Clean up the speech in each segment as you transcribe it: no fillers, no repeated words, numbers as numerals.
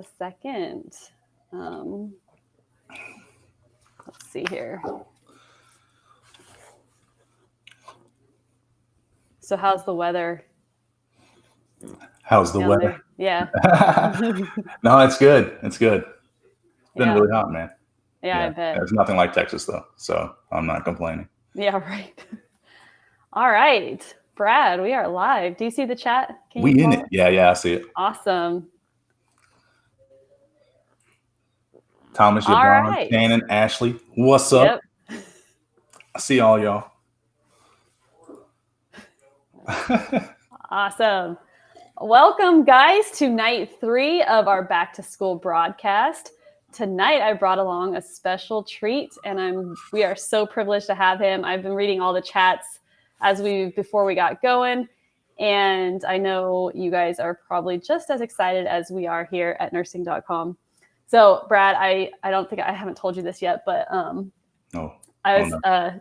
a second. Let's see here. So how's the weather? How's the weather? Yeah. No, it's good. It's good. It's been Yeah. really hot, man. Yeah, I bet. It's nothing like Texas, though, so I'm not complaining. Yeah, right. All right. Brad, we are live. Do you see the chat? Can We you in call it. Yeah, I see it. Awesome. Thomas, All Yvonne, right. Shannon, Ashley, what's Yep. up? I see all y'all. Awesome. Welcome, guys, to night 3 of our back to school broadcast. Tonight, I brought along a special treat, and we are so privileged to have him. I've been reading all the chats before we got going, and I know you guys are probably just as excited as we are here at nursing.com. So, Brad, I haven't told you this yet, but I was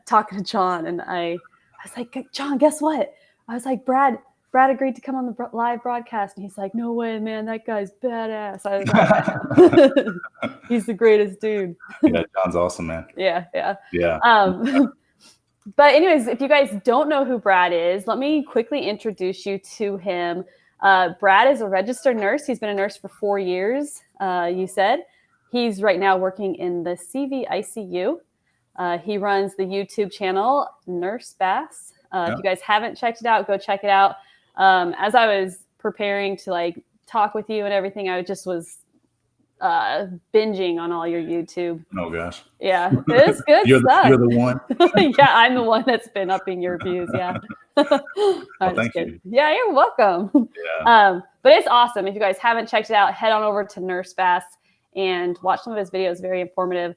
talking to John, and I was like, John, guess what? I was like, Brad agreed to come on the live broadcast. And he's like, no way, man, that guy's badass. I was like, he's the greatest dude. Yeah, John's awesome, man. Yeah. But anyways, if you guys don't know who Brad is, let me quickly introduce you to him. Brad is a registered nurse. He's been a nurse for 4 years, you said. He's right now working in the CVICU. He runs the YouTube channel, Nurse Bass. If you guys haven't checked it out, go check it out. As I was preparing to talk with you and everything, I just was binging on all your YouTube. Oh gosh. Yeah, it's good stuff. You're the one. Yeah, I'm the one that's been upping your views. Yeah. Thank you. Yeah, you're welcome. Yeah. But it's awesome. If you guys haven't checked it out, head on over to Nurse Bass and watch some of his videos. Very informative.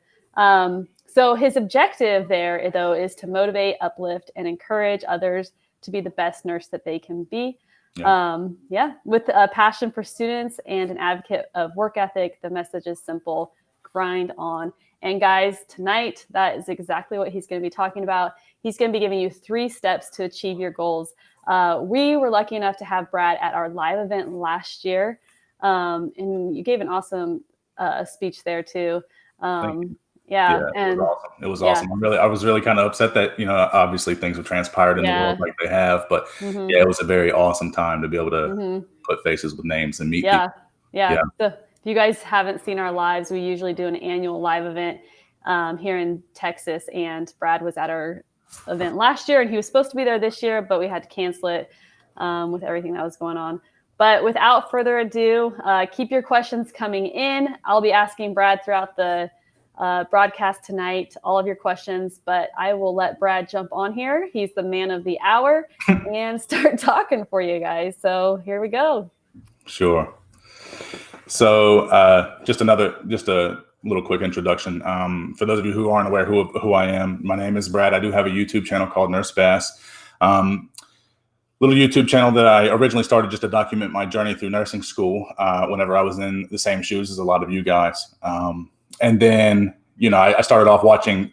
So his objective there, though, is to motivate, uplift, and encourage others to be the best nurse that they can be. Yeah. With a passion for students and an advocate of work ethic, the message is simple: grind on. And guys, tonight, that is exactly what he's going to be talking about. He's going to be giving you 3 steps to achieve your goals. We were lucky enough to have Brad at our live event last year. And you gave an awesome speech there, too. Yeah, and it was awesome. I was really kind of upset that, obviously things have transpired in the world like they have, but it was a very awesome time to be able to put faces with names and meet people. Yeah. So if you guys haven't seen our lives, we usually do an annual live event here in Texas, and Brad was at our event last year, and he was supposed to be there this year, but we had to cancel it with everything that was going on. But without further ado, keep your questions coming in. I'll be asking Brad throughout the broadcast tonight, all of your questions, but I will let Brad jump on here. He's the man of the hour and start talking for you guys. So here we go. Sure. So just a little quick introduction. For those of you who aren't aware who I am, my name is Brad. I do have a YouTube channel called Nurse Bass. Little YouTube channel that I originally started just to document my journey through nursing school whenever I was in the same shoes as a lot of you guys. And then, I started off watching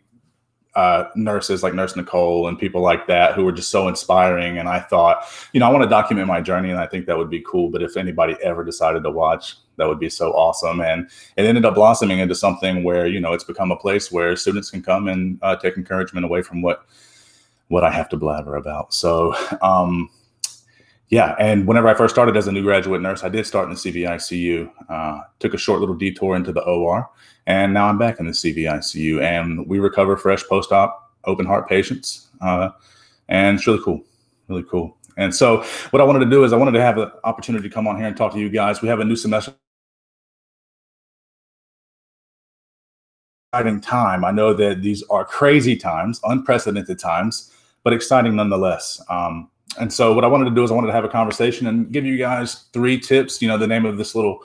nurses like Nurse Nicole and people like that who were just so inspiring. And I thought, I want to document my journey, and I think that would be cool. But if anybody ever decided to watch, that would be so awesome. And it ended up blossoming into something where, it's become a place where students can come and take encouragement away from what I have to blabber about. So, and whenever I first started as a new graduate nurse, I did start in the CVICU, took a short little detour into the OR, and now I'm back in the CVICU, and we recover fresh post-op open heart patients, and it's really cool. And so what I wanted to do is I wanted to have the opportunity to come on here and talk to you guys. We have a new semester. Exciting time. I know that these are crazy times, unprecedented times, but exciting nonetheless. And so what I wanted to do is I wanted to have a conversation and give you guys 3 tips. The name of this little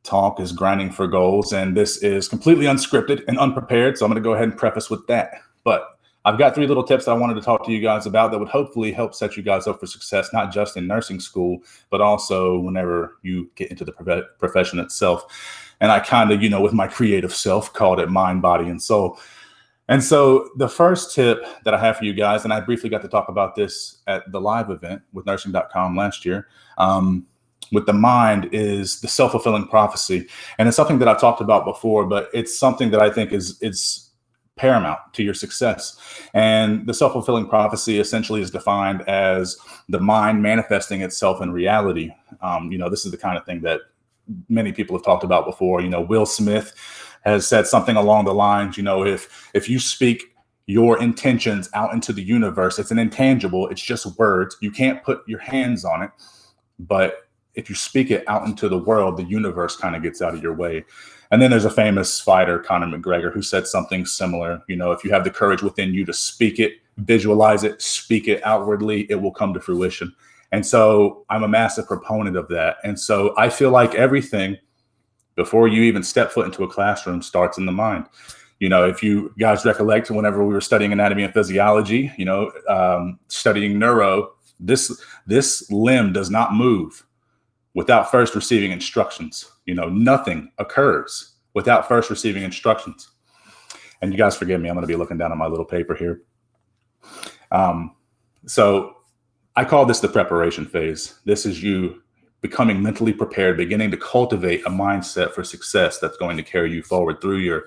talk is Grinding for Goals, and this is completely unscripted and unprepared. So I'm going to go ahead and preface with that. But I've got 3 little tips that I wanted to talk to you guys about that would hopefully help set you guys up for success, not just in nursing school, but also whenever you get into the profession itself. And I kind of, with my creative self, called it mind, body, and soul. And so the first tip that I have for you guys, and I briefly got to talk about this at the live event with nursing.com last year, with the mind is the self-fulfilling prophecy. And it's something that I've talked about before, but it's something that I think is paramount to your success. And the self-fulfilling prophecy essentially is defined as the mind manifesting itself in reality. This is the kind of thing that many people have talked about before. Will Smith has said something along the lines, if you speak your intentions out into the universe, it's an intangible, it's just words. You can't put your hands on it. But if you speak it out into the world, the universe kind of gets out of your way. And then there's a famous fighter, Conor McGregor, who said something similar. If you have the courage within you to speak it, visualize it, speak it outwardly, it will come to fruition. And so I'm a massive proponent of that. And so I feel like everything before you even step foot into a classroom starts in the mind. If you guys recollect, whenever we were studying anatomy and physiology, studying neuro, this limb does not move without first receiving instructions. Nothing occurs without first receiving instructions. And you guys forgive me, I'm going to be looking down at my little paper here. So I call this the preparation phase. This is you becoming mentally prepared, beginning to cultivate a mindset for success that's going to carry you forward through your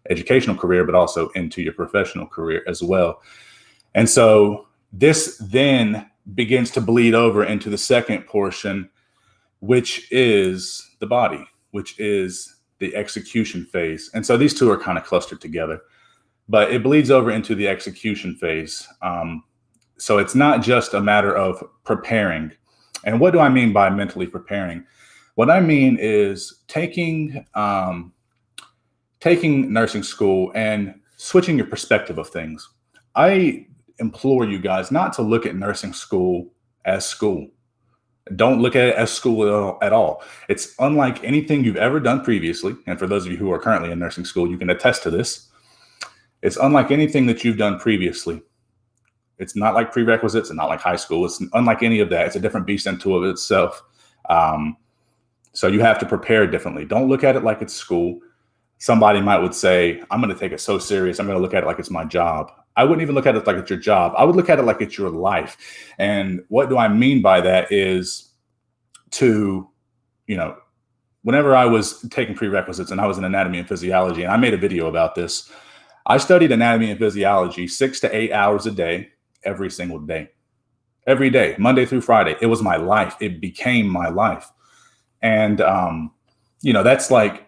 educational career, but also into your professional career as well. And so this then begins to bleed over into the second portion, which is the body, which is the execution phase. And so these two are kind of clustered together, but it bleeds over into the execution phase. So it's not just a matter of preparing. And what do I mean by mentally preparing? What I mean is taking nursing school and switching your perspective of things. I implore you guys not to look at nursing school as school. Don't look at it as school at all. It's unlike anything you've ever done previously. And for those of you who are currently in nursing school, you can attest to this. It's unlike anything that you've done previously. It's not like prerequisites and not like high school. It's unlike any of that. It's a different beast unto of itself. So you have to prepare differently. Don't look at it like it's school. Somebody would say, I'm going to take it so serious. I'm going to look at it like it's my job. I wouldn't even look at it like it's your job. I would look at it like it's your life. And what do I mean by that is whenever I was taking prerequisites and I was in anatomy and physiology, and I made a video about this, I studied anatomy and physiology 6 to 8 hours a day, every single day, every day, Monday through Friday. It was my life. It became my life. And, that's like,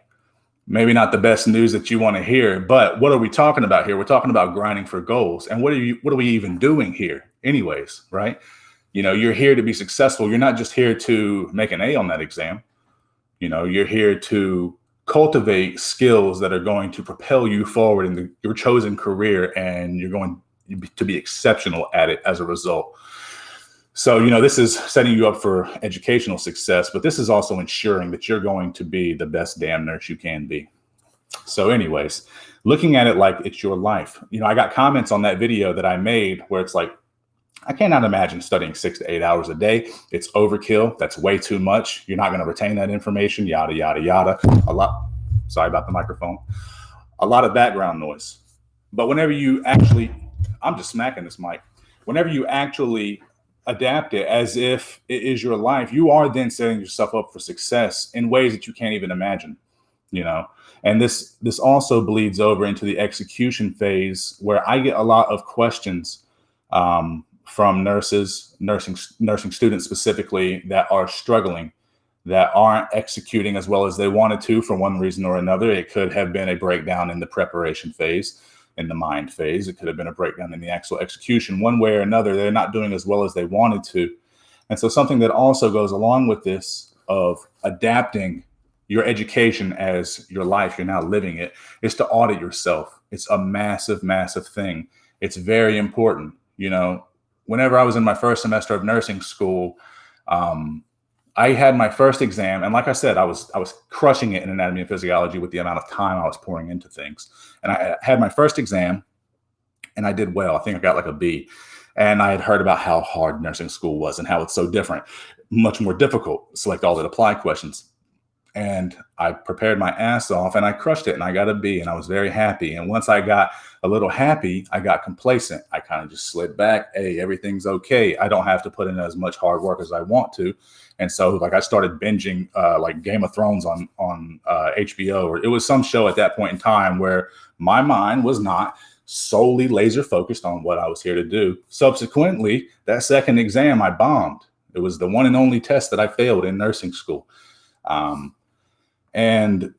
maybe not the best news that you want to hear, but what are we talking about here? We're talking about grinding for goals. And what are we even doing here anyways, right? You're here to be successful. You're not just here to make an A on that exam. You're here to cultivate skills that are going to propel you forward in your chosen career, and you're going to be exceptional at it as a result. So, this is setting you up for educational success, but this is also ensuring that you're going to be the best damn nurse you can be. So anyways, looking at it like it's your life. I got comments on that video that I made where it's like, I cannot imagine studying 6 to 8 hours a day. It's overkill. That's way too much. You're not going to retain that information, yada, yada, yada. Sorry about the microphone. A lot of background noise. But whenever you actually, I'm just smacking this mic. Whenever you actually adapt it as if it is your life, you are then setting yourself up for success in ways that you can't even imagine, and this also bleeds over into the execution phase, where I get a lot of questions from nursing students specifically, that are struggling, that aren't executing as well as they wanted to for one reason or another. It could have been a breakdown in the preparation phase, in the mind phase. It could have been a breakdown in the actual execution. One way or another, they're not doing as well as they wanted to. And so something that also goes along with this of adapting your education as your life, you're now living it, is to audit yourself. It's a massive, massive thing. It's very important. Whenever I was in my first semester of nursing school, I had my first exam, and like I said, I was crushing it in anatomy and physiology with the amount of time I was pouring into things. And I had my first exam, and I did well. I think I got like a B. And I had heard about how hard nursing school was and how it's so different, much more difficult. Select all that apply questions. And I prepared my ass off and I crushed it and I got a B and I was very happy. And once I got a little happy, I got complacent. I kind of just slid back. Hey, everything's okay. I don't have to put in as much hard work as I want to. And so like I started binging like Game of Thrones on HBO, or it was some show at that point in time where my mind was not solely laser focused on what I was here to do. Subsequently, that second exam, I bombed. It was the one and only test that I failed in nursing school. And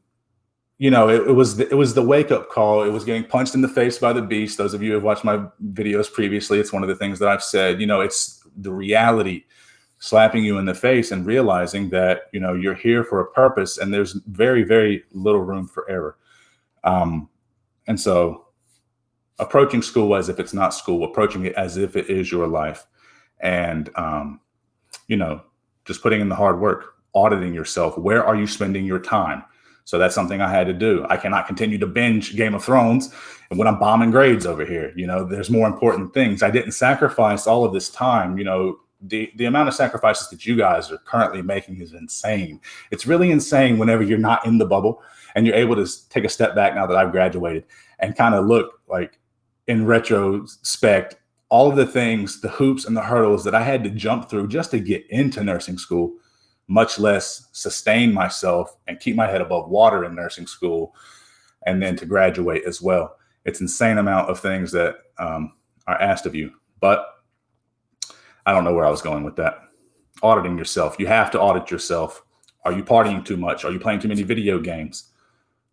you know, it was the wake up call. It was getting punched in the face by the beast. Those of you who have watched my videos previously, it's one of the things that I've said. You know, it's the reality slapping you in the face and realizing that, you know, you're here for a purpose and there's very, very little room for error. And so approaching school as if it's not school, approaching it as if it is your life, and, you know, just putting in the hard work, auditing yourself. Where are you spending your time? So that's something I had to do. I cannot continue to binge Game of Thrones when I'm bombing grades over here. You know, there's more important things. I didn't sacrifice all of this time. You know, the amount of sacrifices that you guys are currently making is insane. It's really insane whenever you're not in the bubble and you're able to take a step back now that I've graduated and kind of look like in retrospect, all of the things, the hoops and the hurdles that I had to jump through just to get into nursing school, much less sustain myself and keep my head above water in nursing school, and then to graduate as well. It's insane amount of things that are asked of you. But I don't know where I was going with that. Auditing yourself. You have to audit yourself. Are you partying too much? Are you playing too many video games?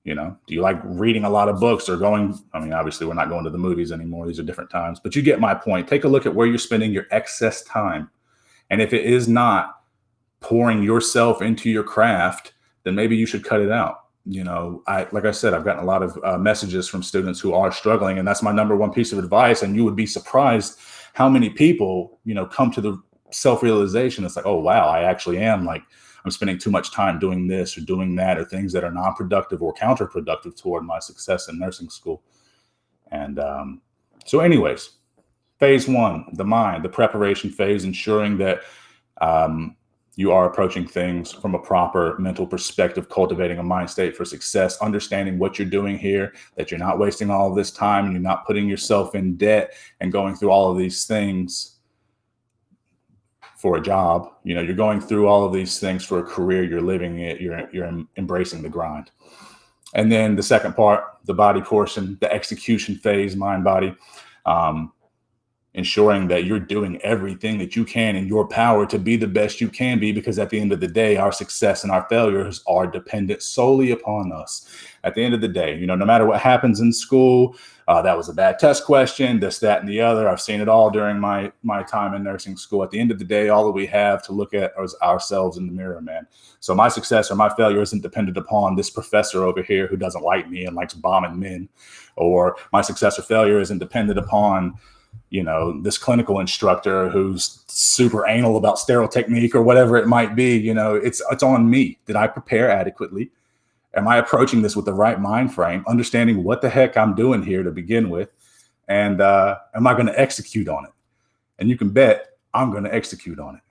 You know, do you like reading a lot of books or going? I mean, obviously, we're not going to the movies anymore. These are different times. But you get my point. Take a look at where you're spending your excess time. And if it is not pouring yourself into your craft, then maybe you should cut it out. You know, like I said, I've gotten a lot of messages from students who are struggling, and that's my number one piece of advice. And you would be surprised how many people, you know, come to the self-realization. It's like, oh, wow, I actually am like, I'm spending too much time doing this or doing that, or things that are non-productive or counterproductive toward my success in nursing school. And so anyways, phase one, the mind, the preparation phase, ensuring that you are approaching things from a proper mental perspective, cultivating a mind state for success, understanding what you're doing here, that you're not wasting all of this time and you're not putting yourself in debt and going through all of these things for a job. You know, you're going through all of these things for a career, you're living it, you're embracing the grind. And then the second part, the body portion, the execution phase, mind, body, ensuring that you're doing everything that you can in your power to be the best you can be, because at the end of the day, our success and our failures are dependent solely upon us. At the end of the day, you know, no matter what happens in school, that was a bad test question, this, that, and the other. I've seen it all during my time in nursing school. At the end of the day, all that we have to look at is ourselves in the mirror, man. So my success or my failure isn't dependent upon this professor over here who doesn't like me and likes bombing men, or my success or failure isn't dependent upon, you know, this clinical instructor who's super anal about sterile technique or whatever it might be. You know, it's on me. Did I prepare adequately? Am I approaching this with the right mind frame, understanding what the heck I'm doing here to begin with? And am I going to execute on it? And you can bet I'm going to execute on it.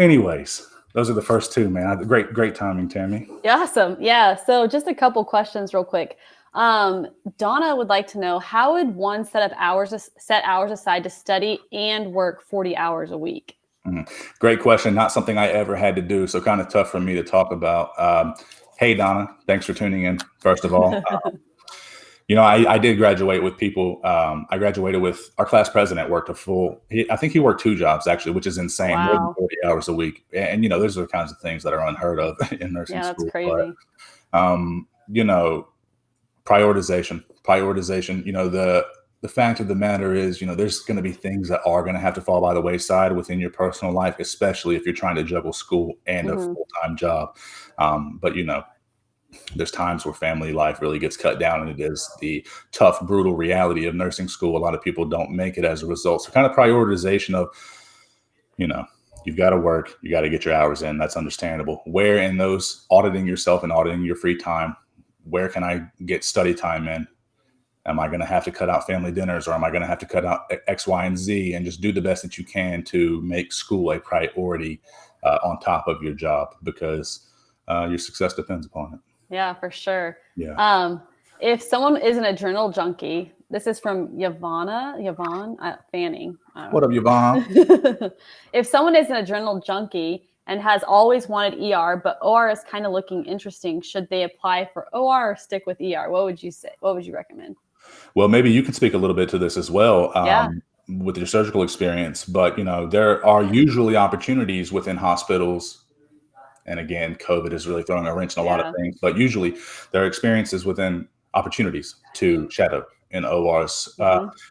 Anyways, those are the first two, man. Great timing, Tammy. Awesome. Yeah. So just a couple questions real quick. Donna would like to know, how would one set hours aside to study and work 40 hours a week? Mm-hmm. Great question. Not something I ever had to do. So kind of tough for me to talk about. Hey, Donna, thanks for tuning in. First of all, you know, I did graduate with people. I graduated with our class president worked I think he worked 2 jobs actually, which is insane. Wow. More than 40 hours a week. And, you know, those are the kinds of things that are unheard of in nursing school. That's crazy. But, you know, prioritization, you know, the fact of the matter is, you know, there's going to be things that are going to have to fall by the wayside within your personal life, especially if you're trying to juggle school and a full-time job. But, you know, there's times where family life really gets cut down, and it is the tough, brutal reality of nursing school. A lot of people don't make it as a result. So kind of prioritization of, you know, you've got to work, you got to get your hours in. That's understandable. Where in those auditing yourself and auditing your free time, where can I get study time in? Am I going to have to cut out family dinners, or am I going to have to cut out X, Y, and Z, and just do the best that you can to make school a priority on top of your job? Because your success depends upon it. Yeah, for sure. Yeah. If someone is an adrenal junkie, this is from Yvonne Fanning. What up, Yvonne? If someone is an adrenal junkie and has always wanted ER, but OR is kind of looking interesting, should they apply for OR or stick with ER? What would you say? What would you recommend? Well, maybe you can speak a little bit to this as well. Yeah. With your surgical experience, but there are usually opportunities within hospitals. And again, COVID is really throwing a wrench in a lot of Yeah. things, but usually there are experiences within opportunities to shadow in ORs.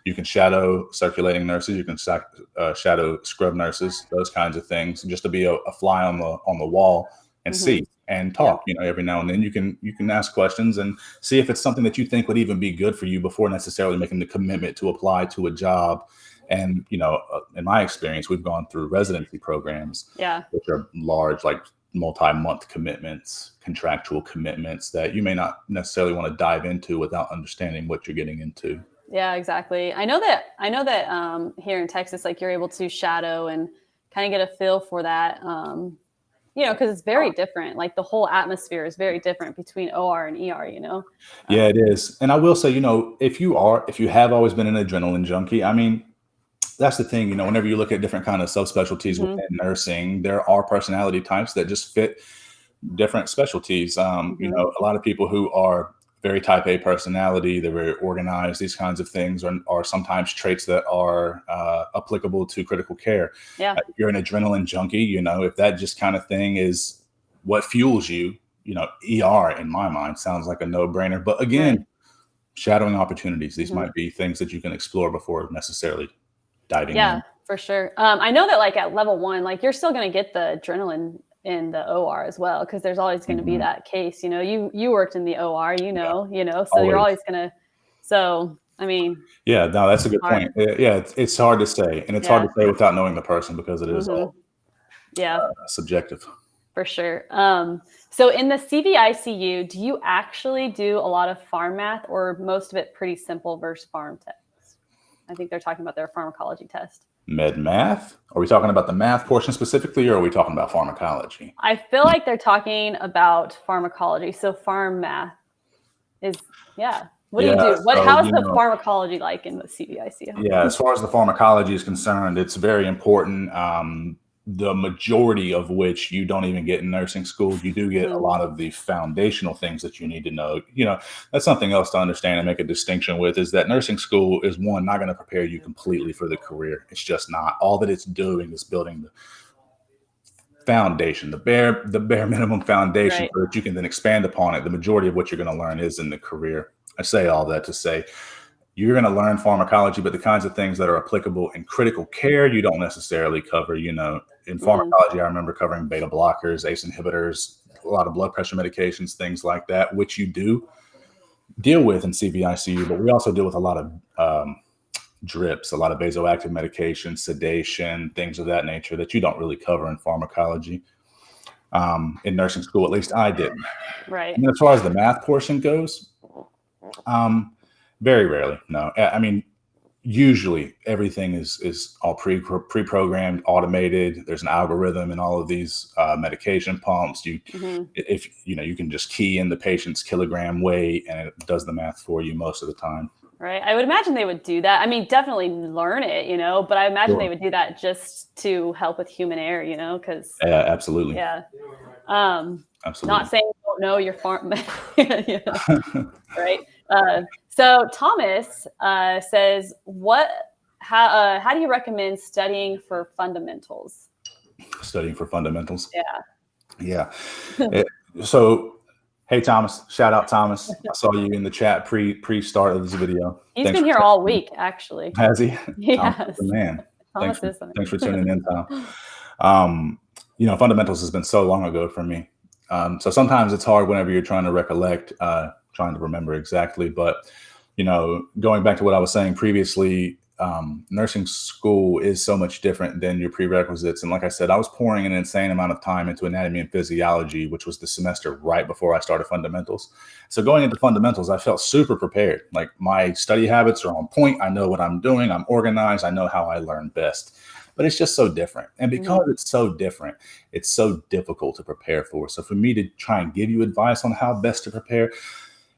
You can shadow circulating nurses, you can shadow scrub nurses, those kinds of things, just to be a fly on the wall and see and talk. Every now and then you can ask questions and see if it's something that you think would even be good for you before necessarily making the commitment to apply to a job. And in my experience, we've gone through residency programs, which are large, like multi-month commitments, contractual commitments that you may not necessarily want to dive into without understanding what you're getting into. Yeah, exactly. I know that here in Texas, like you're able to shadow and kind of get a feel for that. Because it's very different. Like the whole atmosphere is very different between OR and ER, Yeah, it is. And I will say, if you have always been an adrenaline junkie, I mean, that's the thing, whenever you look at different kind of subspecialties within nursing, there are personality types that just fit different specialties. A lot of people who are very type A personality, they're very organized, these kinds of things are sometimes traits that are applicable to critical care. Yeah. If you're an adrenaline junkie, if that just kind of thing is what fuels you, ER in my mind sounds like a no-brainer. But again, shadowing opportunities, these might be things that you can explore before necessarily diving in. For sure. I know that like at level 1, like you're still going to get the adrenaline in the OR as well, because there's always going to be that case. You worked in the OR, so you're always going to. So I mean. Yeah, no, that's a good point. Yeah, it's hard to say, and it's hard to say without knowing the person, because it is all subjective. For sure. So in the CVICU, do you actually do a lot of pharm math, or most of it pretty simple versus pharm tests? I think they're talking about their pharmacology test. Med math? Are we talking about the math portion specifically, or are we talking about pharmacology? I feel like they're talking about pharmacology. So pharm math is, What do you do? How's the pharmacology like in the CVICU? Yeah, as far as the pharmacology is concerned, it's very important. The majority of which you don't even get in nursing school. You do get a lot of the foundational things that you need to know. That's something else to understand and make a distinction with, is that nursing school is, one, not going to prepare you completely for the career. It's just not. All that it's doing is building the foundation, the bare minimum foundation, so that you can then expand upon it. The majority of what you're going to learn is in the career. I say all that to say, you're going to learn pharmacology, but the kinds of things that are applicable in critical care, you don't necessarily cover. In pharmacology, I remember covering beta blockers, ACE inhibitors, a lot of blood pressure medications, things like that, which you do deal with in CVICU, but we also deal with a lot of drips, a lot of vasoactive medication, sedation, things of that nature that you don't really cover in pharmacology. In nursing school, at least I didn't. Right. And as far as the math portion goes, very rarely. No, I mean, usually everything is all pre-programmed, automated. There's an algorithm in all of these medication pumps. You can just key in the patient's kilogram weight, and it does the math for you most of the time. Right. I would imagine they would do that. I mean, definitely learn it, but I imagine they would do that just to help with human error, because. Yeah, absolutely. Yeah. Absolutely. Not saying you don't know your farm, right? So Thomas says, how do you recommend studying for fundamentals? Studying for fundamentals? Yeah. So, hey, Thomas, shout out Thomas. I saw you in the chat pre-start of this video. He's been here all week, actually. Has he? Yes. Man. Thomas Thanks for tuning in, Tom. Fundamentals has been so long ago for me. So sometimes it's hard whenever you're trying to recollect, trying to remember exactly. But, going back to what I was saying previously, nursing school is so much different than your prerequisites. And like I said, I was pouring an insane amount of time into anatomy and physiology, which was the semester right before I started fundamentals. So going into fundamentals, I felt super prepared. Like my study habits are on point. I know what I'm doing. I'm organized. I know how I learn best. but it's just so different. And because it's so different, it's so difficult to prepare for. So for me to try and give you advice on how best to prepare,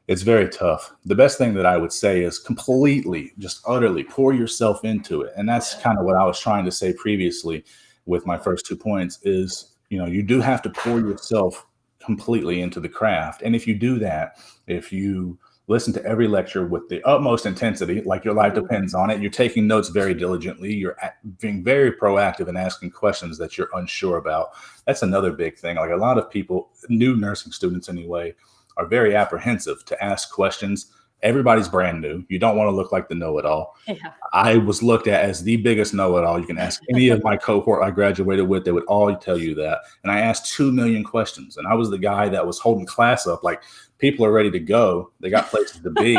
it's very tough. The best thing that I would say is completely, just utterly pour yourself into it. And that's kind of what I was trying to say previously with my first 2 points is, you do have to pour yourself completely into the craft. And if you do that, if you listen to every lecture with the utmost intensity, like your life depends on it, you're taking notes very diligently, you're being very proactive and asking questions that you're unsure about. That's another big thing. Like a lot of people, new nursing students anyway, are very apprehensive to ask questions. Everybody's brand new. You don't want to look like the know-it-all. Yeah. I was looked at as the biggest know-it-all. You can ask any of my cohort I graduated with, they would all tell you that. And I asked 2 million questions. And I was the guy that was holding class up like people are ready to go. They got places to be.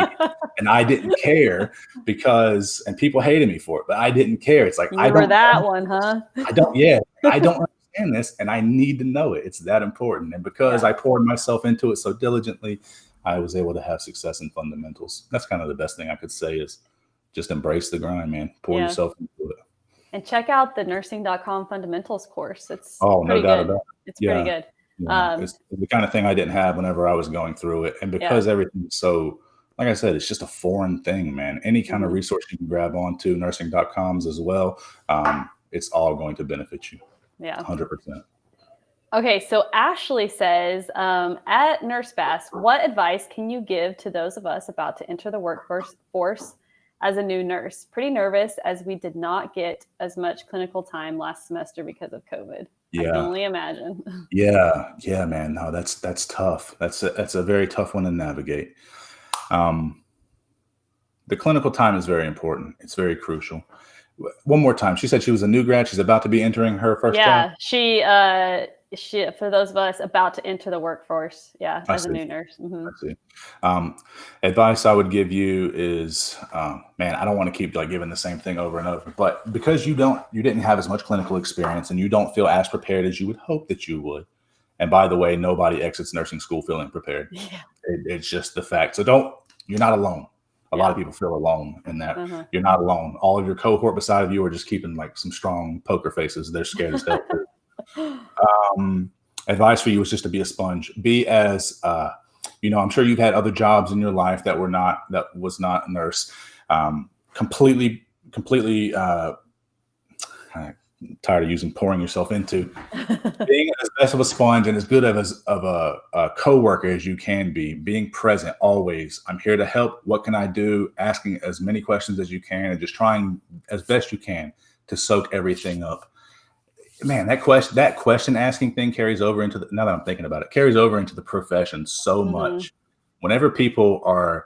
And I didn't care and people hated me for it, but I didn't care. It's like, I don't that one, huh? I don't understand this and I need to know it. It's that important. And because I poured myself into it so diligently, I was able to have success in fundamentals. That's kind of the best thing I could say is just embrace the grind, man. Pour yourself into it. And check out the nursing.com fundamentals course. It's no doubt about it. It's pretty good. It's the kind of thing I didn't have whenever I was going through it. And because everything's so, like I said, it's just a foreign thing, man. Any kind of resource you can grab onto, nursing.coms as well, it's all going to benefit you. Yeah. 100%. Okay, so Ashley says, at Nurse Bass, what advice can you give to those of us about to enter the workforce as a new nurse? Pretty nervous as we did not get as much clinical time last semester because of COVID. I can only imagine. Yeah, man. No, that's tough. That's a very tough one to navigate. The clinical time is very important. It's very crucial. One more time. She said she was a new grad. She's about to be entering her first job. Yeah, she for those of us about to enter the workforce, as a new nurse. I see. Advice I would give you is, man, I don't want to keep like giving the same thing over and over, but because you didn't have as much clinical experience and you don't feel as prepared as you would hope that you would. And by the way, nobody exits nursing school feeling prepared. Yeah. It's just the fact. So you're not alone. A lot of people feel alone in that. You're not alone. All of your cohort beside of you are just keeping like some strong poker faces. They're scared as hell. Advice for you is just to be a sponge. Be as, I'm sure you've had other jobs in your life that was not a nurse. Completely, tired of using pouring yourself into. Being as best of a sponge and as good of a coworker as you can be, being present always. I'm here to help. What can I do? Asking as many questions as you can and just trying as best you can to soak everything up. Man, that question asking thing carries over into now that I'm thinking about it, carries over into the profession so much. Whenever people are,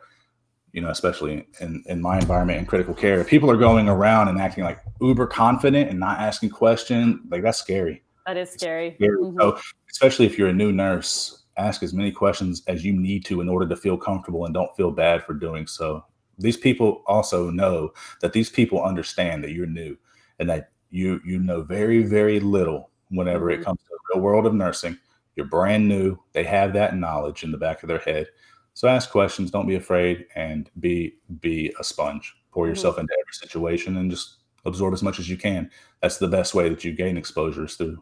especially in my environment in critical care, people are going around and acting like uber confident and not asking questions. Like that's scary. That is scary. So especially if you're a new nurse, ask as many questions as you need to in order to feel comfortable and don't feel bad for doing so. These people also know that these people understand that you're new and that you know very, very little whenever it comes to the real world of nursing. You're brand new. They have that knowledge in the back of their head. So ask questions. Don't be afraid and be a sponge. Pour yourself into every situation and just absorb as much as you can. That's the best way that you gain exposure is through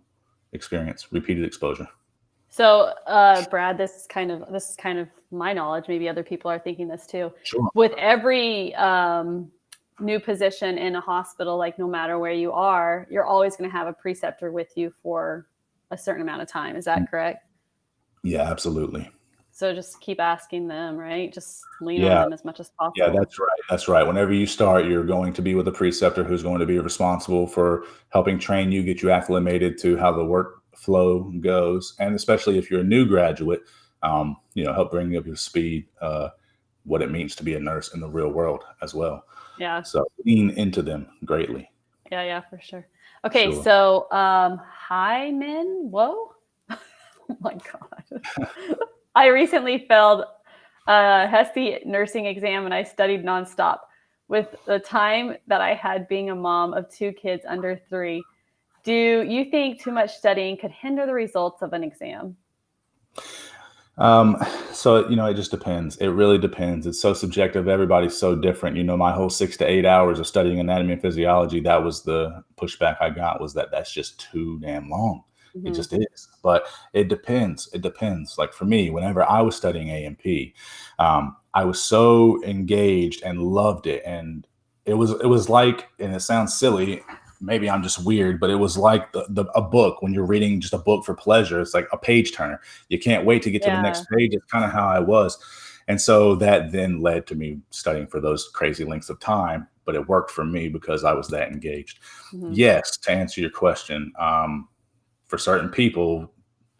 experience, repeated exposure. So, Brad, this is kind of my knowledge. Maybe other people are thinking this too. Sure. With every new position in a hospital, like no matter where you are, you're always going to have a preceptor with you for a certain amount of time. Is that correct? Yeah, absolutely. So just keep asking them, right? Just lean on them as much as possible. Yeah, that's right. That's right. Whenever you start, you're going to be with a preceptor who's going to be responsible for helping train you, get you acclimated to how the workflow goes. And especially if you're a new graduate, help bring you up to speed, what it means to be a nurse in the real world as well. Yeah. So lean into them greatly. Yeah, for sure. Okay. Sure. So, hi, Min. Whoa. Oh my God. I recently failed a HESI nursing exam and I studied nonstop. With the time that I had being a mom of 2 kids under 3, do you think too much studying could hinder the results of an exam? So, it just depends. It really depends. It's so subjective. Everybody's so different. My whole 6 to 8 hours of studying anatomy and physiology, that was the pushback I got, was that that's just too damn long. It Mhm. just is. But it depends. It depends. Like for me, whenever I was studying A&P, I was so engaged and loved it. And it was like, and it sounds silly, maybe I'm just weird, but it was like a book. When you're reading just a book for pleasure, it's like a page turner. You can't wait to get to the Yeah. next page. It's kind of how I was. And so that then led to me studying for those crazy lengths of time, but it worked for me because I was that engaged. Mhm. Yes, to answer your question, for certain people,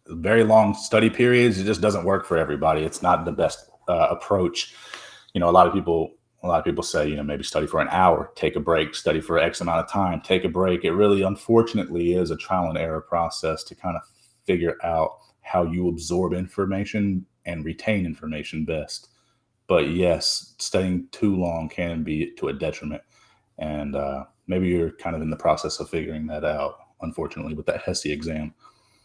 very long study periods, it just doesn't work for everybody. It's not the best approach. A lot of people say, maybe study for an hour, take a break, study for X amount of time, take a break. It really, unfortunately, is a trial and error process to kind of figure out how you absorb information and retain information best. But yes, studying too long can be to a detriment. And maybe you're kind of in the process of figuring that out, unfortunately, with that HESI exam.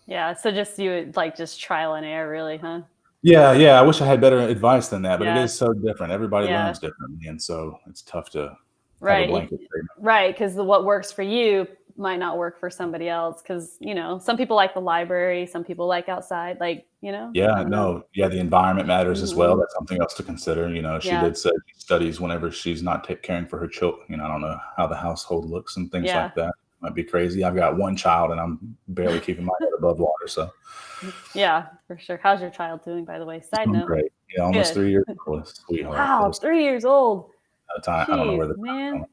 Yeah. So just you would like just trial and error, really, huh? Yeah, yeah. I wish I had better advice than that, but it Yeah. is so different. Everybody Yeah. learns differently, and so it's tough to have a Right. blanket statement. Right. Because what works for you might not work for somebody else. Because, some people like the library, some people like outside, I Yeah, don't know. no, yeah, the environment matters as well. Hmm. That's something else to consider. She Yeah. did say she studies whenever she's not caring for her children. I don't know how the household looks and things Yeah. like that. Might be crazy. I've got one child, and I'm barely keeping my head above water. So Yeah, for sure. How's your child doing, by the way? it's Side doing note. great. Yeah, almost Good. 3 years old, sweetheart. Wow, Little 3 years old. time. I don't know Jeez, where the time's man.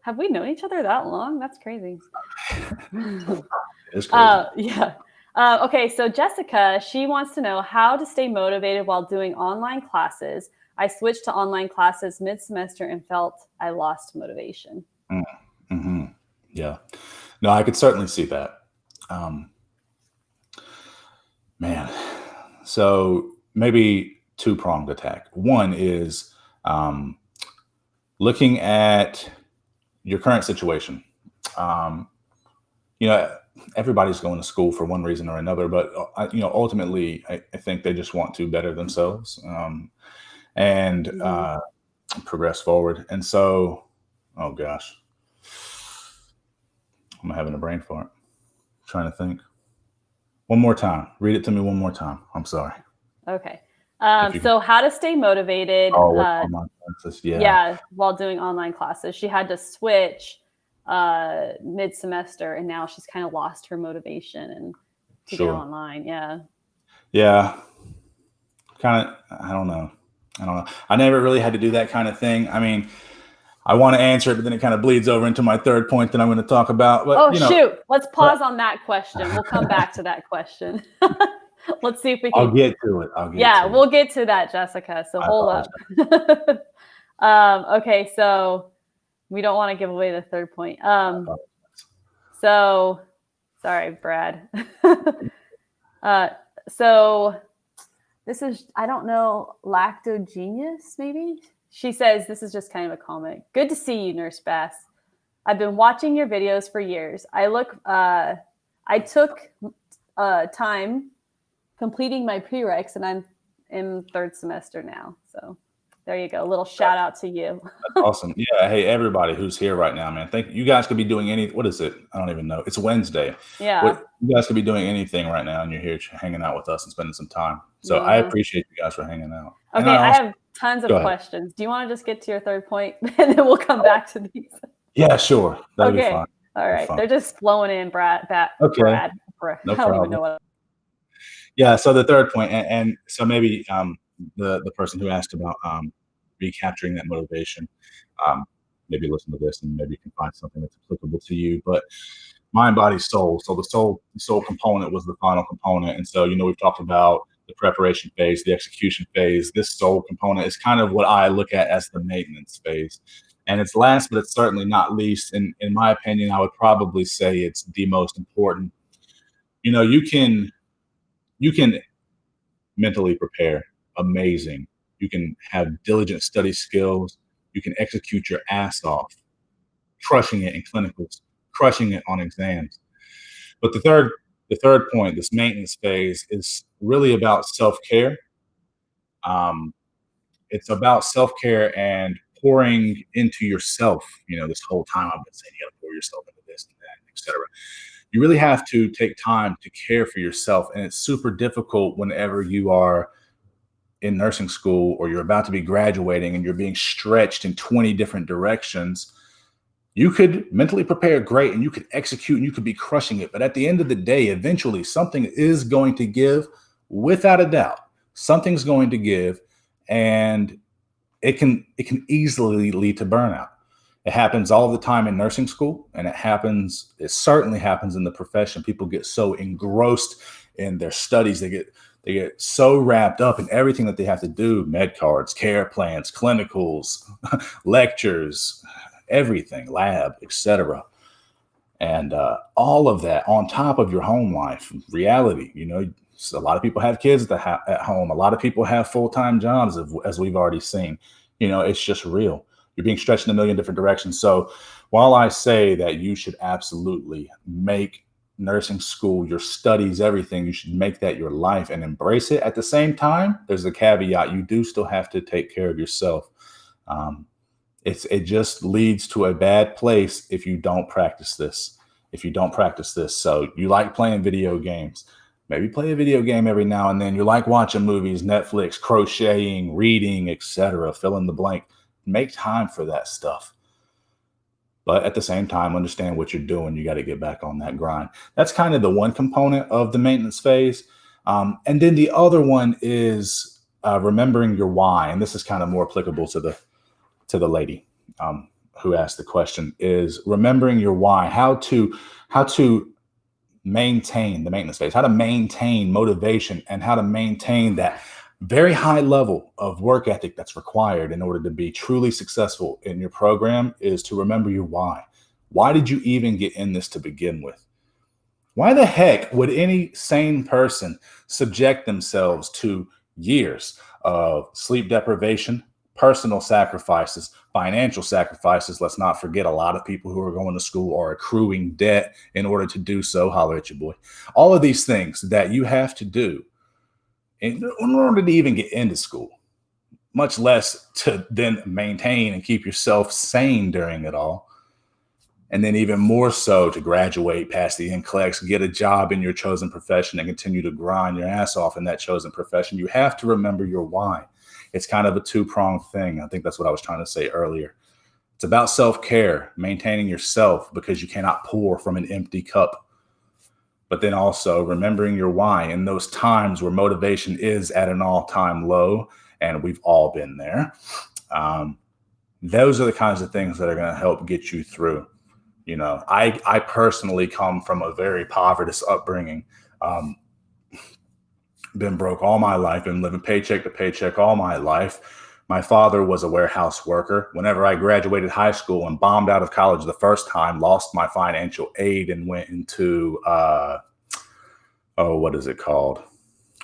Have we known each other that long? That's crazy. going. It is crazy. Yeah. Okay, so Jessica, she wants to know how to stay motivated while doing online classes. I switched to online classes mid-semester and felt I lost motivation. Mm-hmm. Yeah. No, I could certainly see that. Um, Man, so maybe two-pronged attack. One is um, looking at your current situation. Um, you know, Everybody's going to school for one reason or another, but ultimately, I think they just want to better themselves and Hmm. progress forward. And so, oh gosh, I'm having a brain fart. Trying to think. One more time. Read it to me one more time. I'm sorry. Okay. If you So how to stay motivated, Oh, with online classes, yeah, yeah, while doing online classes. She had to switch mid-semester and now she's kind of lost her motivation and to get sure. online. Yeah. Yeah, kind of. I don't know. I don't know. I never really had to do that kind of thing. I mean, I want to answer it, but then it kind of bleeds over into my third point that I'm going to talk about. But Oh, shoot. Let's but pause on that question. We'll come back to that question. Let's see if we I'll can. get to it. I'll get Yeah, to it. we'll get to that, Jessica. So I hold apologize. up. Okay, so we don't want to give away the third point. So sorry, Brad. uh, so this is, I don't know, Lactogenius, maybe? She says, this is just kind of a comment. Good to see you, Nurse Bass. I've been watching your videos for years. I took time completing my prereqs and I'm in third semester now. So there you go. A little shout out to you. That's awesome. Yeah. Hey, everybody who's here right now, man. Thank you. You guys could be doing what is it? I don't even know. It's Wednesday. Yeah. What you guys could be doing anything right now, and you're here hanging out with us and spending some time. So I Uh-huh. appreciate you guys for hanging out. And Okay, I I also have tons go of ahead. questions. Do you want to just get to your third point and then we'll come back to these? Yeah, sure. That'll be Okay. fine. All That'll be right. fine. They're just flowing in, Brad. Okay. I No don't even problem. know what. Yeah. So the third point, and so maybe the person who asked about recapturing that motivation, um, maybe listen to this and maybe you can find something that's applicable to you. But mind, body, soul. So the soul component was the final component, and so we've talked about the preparation phase, the execution phase. This soul component is kind of what I look at as the maintenance phase. And it's last, but it's certainly not least. In my opinion, I would probably say it's the most important. You can mentally prepare, amazing. You can have diligent study skills. You can execute your ass off, crushing it in clinicals, crushing it on exams. But the third The third point, this maintenance phase, is really about self-care. Um, it's about self-care and pouring into yourself. This whole time I've been saying you got to pour yourself into this and that, etc. You really have to take time to care for yourself, and it's super difficult whenever you are in nursing school or you're about to be graduating and you're being stretched in 20 different directions. You could mentally prepare great and you could execute and you could be crushing it. But at the end of the day, eventually something is going to give, without a doubt. Something's going to give, and it can easily lead to burnout. It happens all the time in nursing school, and it certainly happens in the profession. People get so engrossed in their studies, they get so wrapped up in everything that they have to do: med cards, care plans, clinicals, lectures, everything, lab, etc. And all of that on top of your home life reality. So a lot of people have kids at home. A lot of people have full-time jobs, as we've already seen. It's just real. You're being stretched in a million different directions. So while I say that you should absolutely make nursing school your studies, everything, you should make that your life and embrace it. At the same time, there's a caveat. You do still have to take care of yourself. It just leads to a bad place if you don't practice this. So you like playing video games. Maybe play a video game every now and then. You like watching movies, Netflix, crocheting, reading, etc. Fill in the blank. Make time for that stuff. But at the same time, understand what you're doing. You got to get back on that grind. That's kind of the one component of the maintenance phase. And then the other one is remembering your why. And this is kind of more applicable to the lady who asked the question, is remembering your why, how to maintain the maintenance phase, how to maintain motivation, and how to maintain that very high level of work ethic that's required in order to be truly successful in your program, is to remember your why. Why did you even get in this to begin with? Why the heck would any sane person subject themselves to years of sleep deprivation, personal sacrifices, financial sacrifices? Let's not forget a lot of people who are going to school are accruing debt in order to do so. Holler at your boy. All of these things that you have to do in order to even get into school, much less to then maintain and keep yourself sane during it all. And then even more so to graduate, pass the NCLEX, get a job in your chosen profession, and continue to grind your ass off in that chosen profession. You have to remember your why. It's kind of a two-pronged thing. I think that's what I was trying to say earlier. It's about self-care, maintaining yourself, because you cannot pour from an empty cup. But then also remembering your why in those times where motivation is at an all-time low, and we've all been there. Those are the kinds of things that are going to help get you through. I personally come from a very poverty upbringing. Been broke all my life, been living paycheck to paycheck all my life. My father was a warehouse worker. Whenever I graduated high school and bombed out of college the first time, lost my financial aid and went into, what is it called?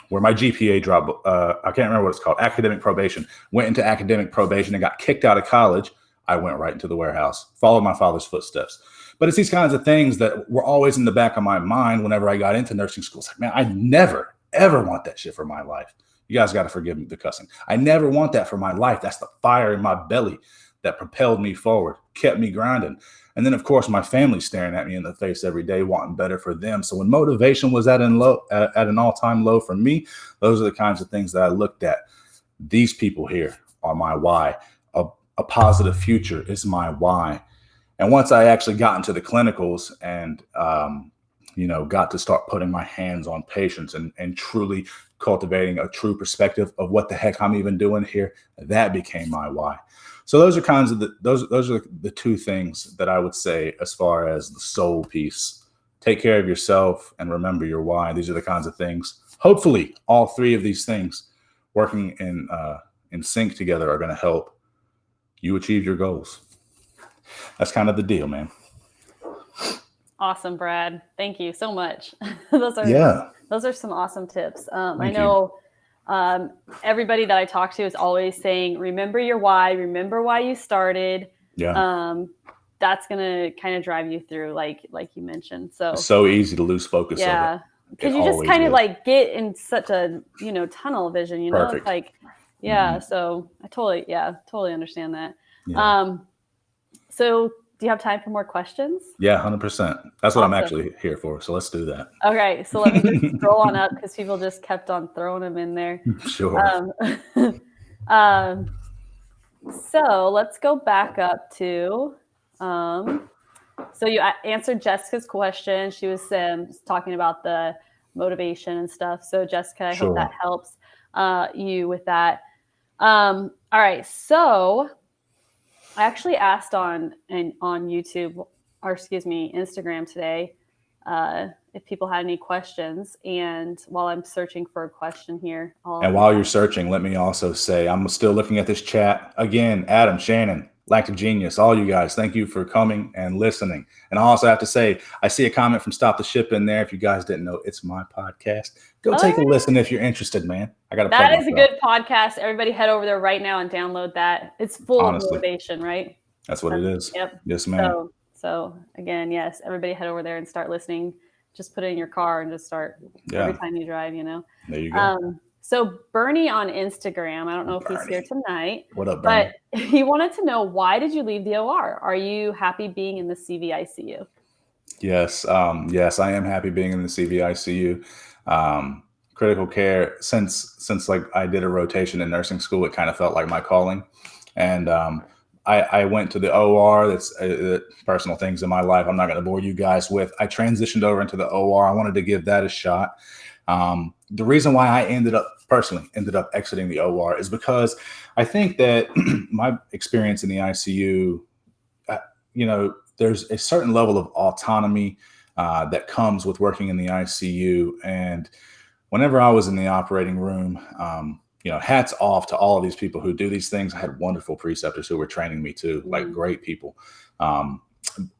Where my GPA dropped, I can't remember what it's called, academic probation. Went into academic probation and got kicked out of college. I went right into the warehouse, followed my father's footsteps. But it's these kinds of things that were always in the back of my mind whenever I got into nursing school. It's like, man, I never, ever want that shit for my life. You guys got to forgive me the cussing. I never want that for my life. That's the fire in my belly that propelled me forward, kept me grinding. And then, of course, my family staring at me in the face every day, wanting better for them. So when motivation was at an all-time low for me, those are the kinds of things that I looked at. These people here are my why. A positive future is my why. And once I actually got into the clinicals and, got to start putting my hands on patients and truly cultivating a true perspective of what the heck I'm even doing here, that became my why. So those are those are the two things that I would say as far as the soul piece. Take care of yourself and remember your why. These are the kinds of things. Hopefully, all three of these things working in sync together are going to help you achieve your goals. That's kind of the deal, man. Awesome, Brad. Thank you so much. Those are some awesome tips. I know everybody that I talk to is always saying, remember your why, remember why you started. Yeah. That's going to kind of drive you through, like you mentioned. So it's so easy to lose focus. Yeah. Of it. because you just kind of like get in such a, tunnel vision, Perfect. It's like, yeah. So I totally understand that. Yeah. So do you have time for more questions? Yeah, 100%. That's what I'm actually here for. So let's do that. Okay. So let me just scroll on up because people just kept on throwing them in there. Sure. So let's go back up to, so you answered Jessica's question. She was talking about the motivation and stuff. So Jessica, I hope that helps you with that. All right. So I actually asked on YouTube, or excuse me, Instagram today, if people had any questions. And while I'm searching for a question here. While you're searching, let me also say, I'm still looking at this chat. Again, Adam, Shannon, Lactic Genius, all you guys, thank you for coming and listening. And I also have to say, I see a comment from Stop the Ship in there. If you guys didn't know, it's my podcast. Go take a listen if you're interested, man. I got to plug that is myself. A good podcast. Everybody head over there right now and download that. It's full of motivation, right? That's what it is. Yep. Yes, ma'am. So again, yes, everybody head over there and start listening. Just put it in your car and just start every time you drive, There you go. So Bernie on Instagram, I don't know if he's here tonight. What up, Bernie? But he wanted to know, why did you leave the OR? Are you happy being in the CVICU? Yes. Yes, I am happy being in the CVICU. Critical care, since like I did a rotation in nursing school, it kind of felt like my calling. And I went to the OR. That's personal things in my life I'm not going to bore you guys with. I transitioned over into the OR. I wanted to give that a shot. The reason why I ended up exiting the OR is because I think that my experience in the ICU, there's a certain level of autonomy that comes with working in the ICU. And whenever I was in the operating room, hats off to all of these people who do these things. I had wonderful preceptors who were training me too, like great people.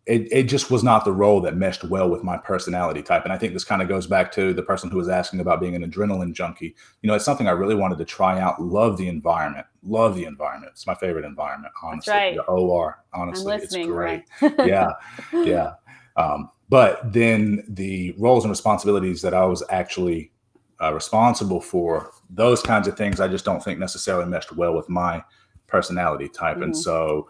It just was not the role that meshed well with my personality type. And I think this kind of goes back to the person who was asking about being an adrenaline junkie. It's something I really wanted to try out. Love the environment. It's my favorite environment, honestly. That's right. The OR, honestly, it's great. Right? Yeah. But then the roles and responsibilities that I was actually responsible for, those kinds of things, I just don't think necessarily meshed well with my personality type. And so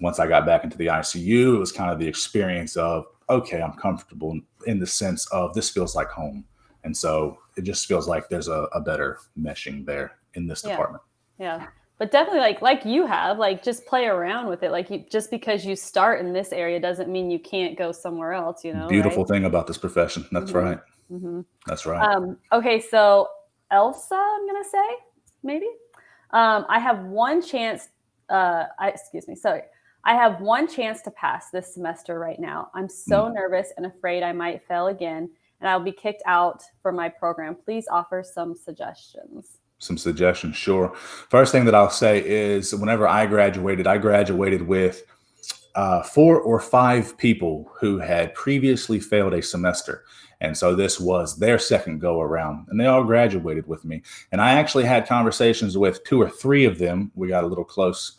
once I got back into the ICU, it was kind of the experience of, okay, I'm comfortable in the sense of this feels like home. And so it just feels like there's a better meshing there in this department. Yeah. But definitely like you have, just play around with it. Just because you start in this area doesn't mean you can't go somewhere else, Beautiful thing about this profession. That's right. That's right. Okay. So Elsa, I'm going to say, maybe. I have one chance. I have one chance to pass this semester right now. I'm so nervous and afraid I might fail again, and I'll be kicked out from my program. Please offer some suggestions. Sure. First thing that I'll say is whenever I graduated with 4 or 5 people who had previously failed a semester. And so this was their second go around, and they all graduated with me. And I actually had conversations with 2 or 3 of them. We got a little close.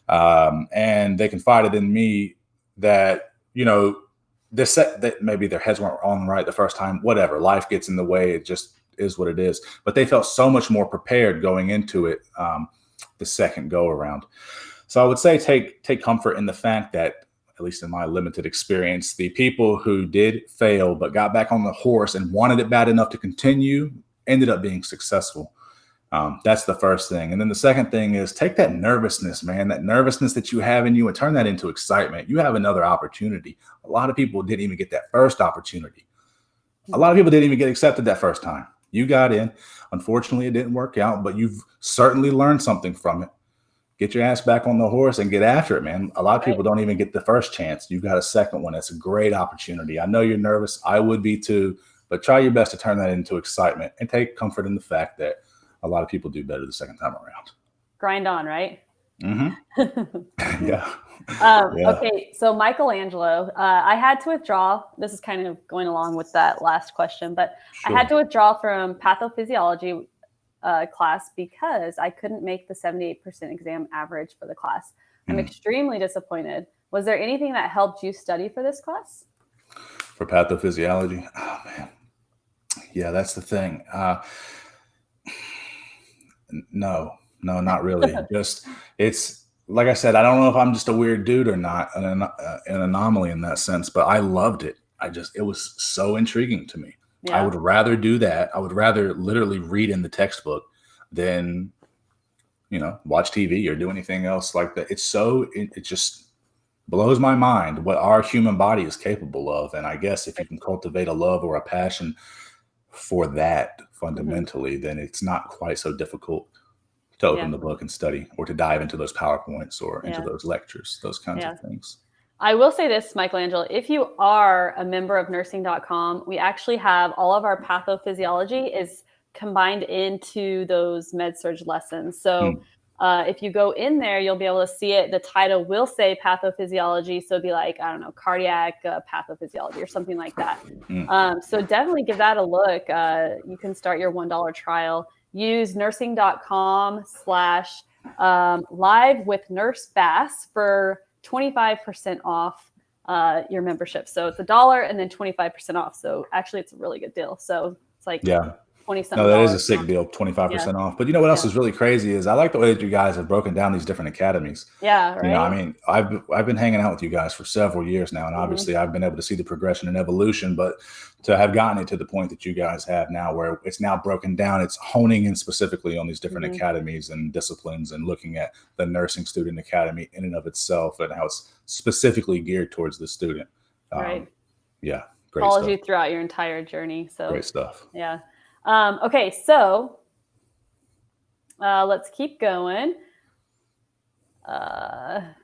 And they confided in me that, that maybe their heads weren't on right the first time, whatever, life gets in the way. It just is what it is. But they felt so much more prepared going into it the second go around. So I would say take comfort in the fact that, at least in my limited experience, the people who did fail but got back on the horse and wanted it bad enough to continue ended up being successful. That's the first thing. And then the second thing is take that nervousness, man, that nervousness that you have in you, and turn that into excitement. You have another opportunity. A lot of people didn't even get that first opportunity. A lot of people didn't even get accepted that first time. You got in. Unfortunately, it didn't work out, but you've certainly learned something from it. Get your ass back on the horse and get after it, man. A lot of people don't even get the first chance. You've got a second one. It's a great opportunity. I know you're nervous. I would be too, but try your best to turn that into excitement and take comfort in the fact that a lot of people do better the second time around. Grind on, right? Yeah. Okay, so Michelangelo, I had to withdraw. This is kind of going along with that last question, but I had to withdraw from pathophysiology class because I couldn't make the 78% exam average for the class. I'm extremely disappointed. Was there anything that helped you study for this class? For pathophysiology? Oh, man. Yeah, that's the thing. No, not really. Just it's like I said, I don't know if I'm just a weird dude or not, an anomaly in that sense, but I loved it. It was so intriguing to me. I would rather do that. I would rather literally read in the textbook than, watch TV or do anything else like that. It just blows my mind what our human body is capable of. And I guess if you can cultivate a love or a passion for that fundamentally, then it's not quite so difficult to open the book and study, or to dive into those PowerPoints or into those lectures, those kinds of things. I will say this, Michelangelo, if you are a member of nursing.com, we actually have all of our pathophysiology is combined into those med-surg lessons. So if you go in there, you'll be able to see it. The title will say pathophysiology. So it'd be like, I don't know, cardiac pathophysiology or something like that. So definitely give that a look. You can start your $1 trial. Use nursing.com/live with Nurse Bass for 25% off your membership. So it's $1 and then 25% off. So actually it's a really good deal. So it's like 20-something. No, that is a sick deal, 25% off. But you know what else is really crazy is I like the way that you guys have broken down these different academies. Yeah, right. I mean, I've been hanging out with you guys for several years now, and obviously I've been able to see the progression and evolution, but to have gotten it to the point that you guys have now, where it's now broken down, it's honing in specifically on these different academies and disciplines, and looking at the nursing student academy in and of itself and how it's specifically geared towards the student. Yeah, great follows stuff. you throughout your entire journey. So great stuff. Yeah. Okay, so let's keep going.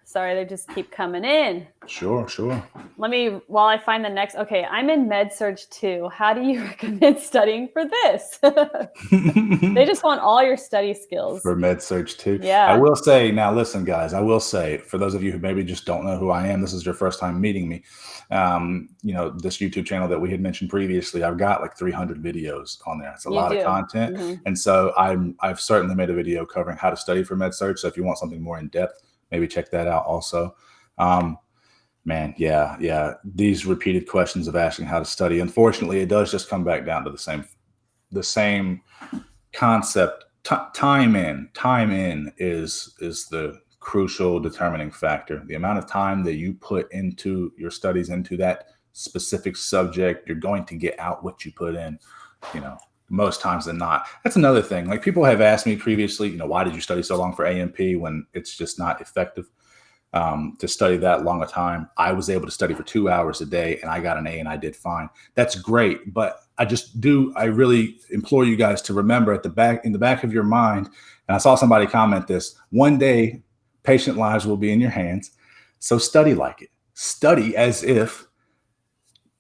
Sorry, they just keep coming in. Sure. While I find the next. Okay, I'm in med-surg 2. How do you recommend studying for this? They just want all your study skills. For med-surg 2. Yeah. I will say, now listen, guys, for those of you who maybe just don't know who I am, this is your first time meeting me. This YouTube channel that we had mentioned previously, I've got like 300 videos on there. It's a lot of content. And so I've certainly made a video covering how to study for med-surg. So if you want something more in depth, maybe check that out also. These repeated questions of asking how to study, unfortunately, it does just come back down to the same concept. Time in is the crucial determining factor. The amount of time that you put into your studies, into that specific subject, you're going to get out what you put in, most times than not. That's another thing. Like, people have asked me previously, why did you study so long for A&P when it's just not effective to study that long a time? I was able to study for 2 hours a day and I got an A and I did fine. That's great. But I really implore you guys to remember in the back of your mind, and I saw somebody comment this, one day patient lives will be in your hands. So study like it. Study as if,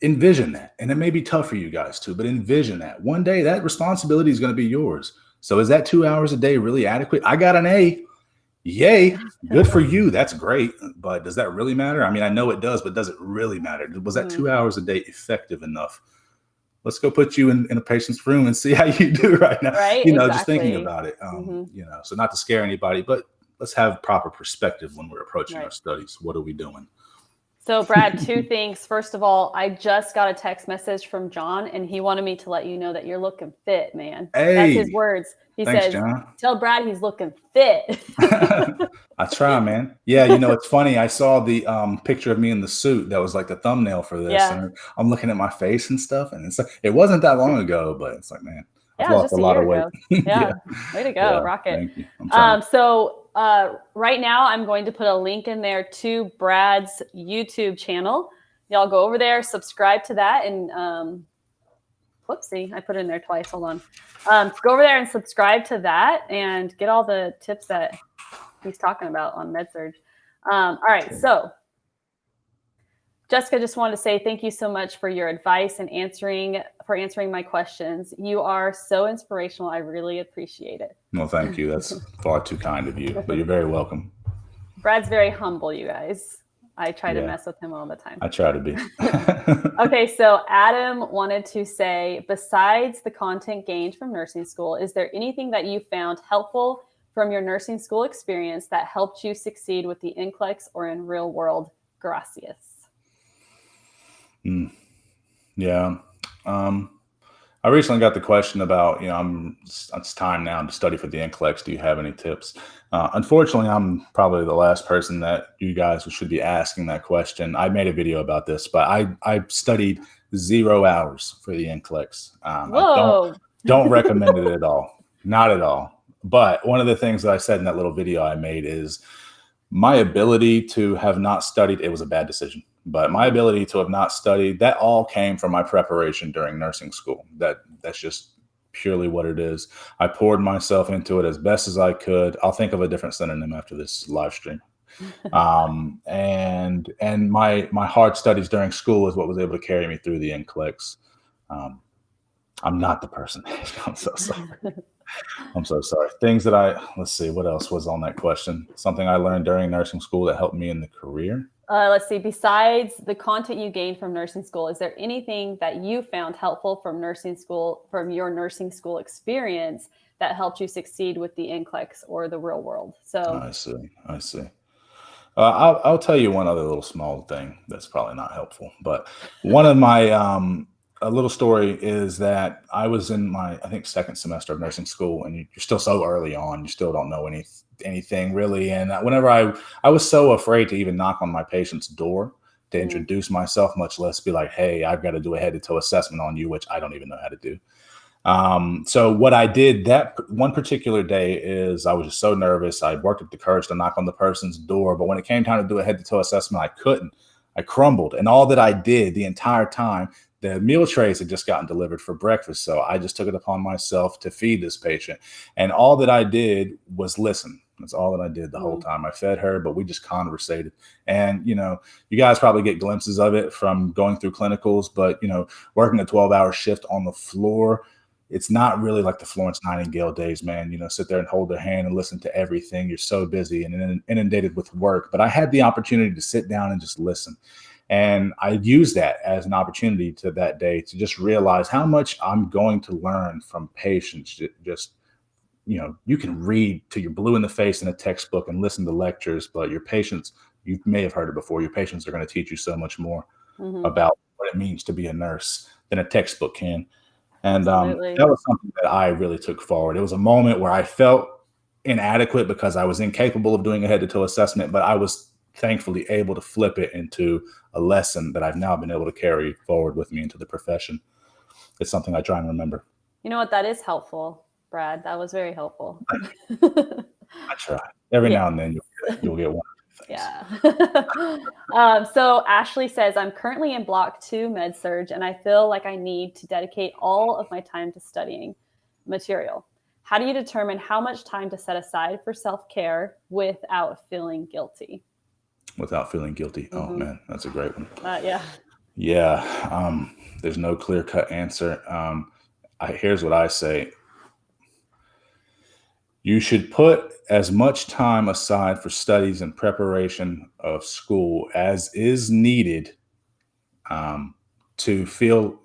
envision that. And it may be tough for you guys too, but envision that. One day that responsibility is going to be yours. So is that 2 hours a day really adequate? I got an A. Yay. Good for you. That's great. But does that really matter? I mean, I know it does, but does it really matter? Was that 2 hours a day effective enough? Let's go put you in a patient's room and see how you do right now. Right. Just thinking about it. So not to scare anybody, but let's have proper perspective when we're approaching our studies. What are we doing? So, Brad, 2 things. First of all, I just got a text message from John, and he wanted me to let you know that you're looking fit, man. Hey, that's his words. He says, John. Tell Brad he's looking fit. I try, man. Yeah, it's funny. I saw the picture of me in the suit that was like the thumbnail for this. Yeah. And I'm looking at my face and stuff, and it's like, it wasn't that long ago, but it's like, man, I've lost a lot of weight. Yeah. Way to go. Yeah, rock it. Thank you. So right now I'm going to put a link in there to Brad's YouTube channel. Y'all go over there, subscribe to that, and whoopsie, I put it in there twice. Hold on. Go over there and subscribe to that and get all the tips that he's talking about on med-surg. All right. So Jessica, just wanted to say thank you so much for your advice and answering my questions. You are so inspirational. I really appreciate it. Well, thank you. That's far too kind of you, but you're very welcome. Brad's very humble, you guys. I try to mess with him all the time. I try to be. Okay, so Adam wanted to say, besides the content gained from nursing school, is there anything that you found helpful from your nursing school experience that helped you succeed with the NCLEX or in real world? Gracias. Yeah. I recently got the question about, it's time now to study for the NCLEX. Do you have any tips? Unfortunately, I'm probably the last person that you guys should be asking that question. I made a video about this, but I studied 0 hours for the NCLEX. I Whoa. don't recommend it at all. Not at all. But one of the things that I said in that little video I made is my ability to have not studied, it was a bad decision, but my ability to have not studied, that all came from my preparation during nursing school. That's just purely what it is. I poured myself into it as best as I could. I'll think of a different synonym after this live stream. And my hard studies during school is what was able to carry me through the NCLEX. I'm not the person. I'm so sorry. I'm so sorry. Let's see, what else was on that question? Something I learned during nursing school that helped me in the career? Let's see, besides the content you gained from nursing school, is there anything that you found helpful from your nursing school experience that helped you succeed with the NCLEX or the real world? So I see. I'll tell you one other little small thing that's probably not helpful, but one of my a little story is that I was in my, I think, second semester of nursing school, and you're still so early on, you still don't know anything really. And whenever I was so afraid to even knock on my patient's door to introduce myself, much less be like, hey, I've got to do a head-to-toe assessment on you, which I don't even know how to do. So what I did that one particular day is I was just so nervous. I worked up the courage to knock on the person's door, but when it came time to do a head-to-toe assessment, I couldn't. I crumbled. And all that I did the entire time, the meal trays had just gotten delivered for breakfast. So I just took it upon myself to feed this patient. And all that I did was listen. That's all that I did the whole time. I fed her, but we just conversated. And, you guys probably get glimpses of it from going through clinicals, but, working a 12-hour shift on the floor, it's not really like the Florence Nightingale days, man. Sit there and hold their hand and listen to everything. You're so busy and inundated with work. But I had the opportunity to sit down and just listen. And I used that as an opportunity to that day to just realize how much I'm going to learn from patients. Just, you can read till you're blue in the face in a textbook and listen to lectures, but your patients, you may have heard it before, your patients are going to teach you so much more about what it means to be a nurse than a textbook can. And that was something that I really took forward. It was a moment where I felt inadequate because I was incapable of doing a head-to-toe assessment, but I was thankfully able to flip it into a lesson that I've now been able to carry forward with me into the profession. It's something I try and remember. You know what? That is helpful, Brad. That was very helpful. I try. Every now and then you'll get one. Yeah. So Ashley says, I'm currently in block 2 med surg, and I feel like I need to dedicate all of my time to studying material. How do you determine how much time to set aside for self-care without feeling guilty? Without feeling guilty. Oh man, that's a great one. Yeah. There's no clear-cut answer. Here's what I say. You should put as much time aside for studies and preparation of school as is needed to feel,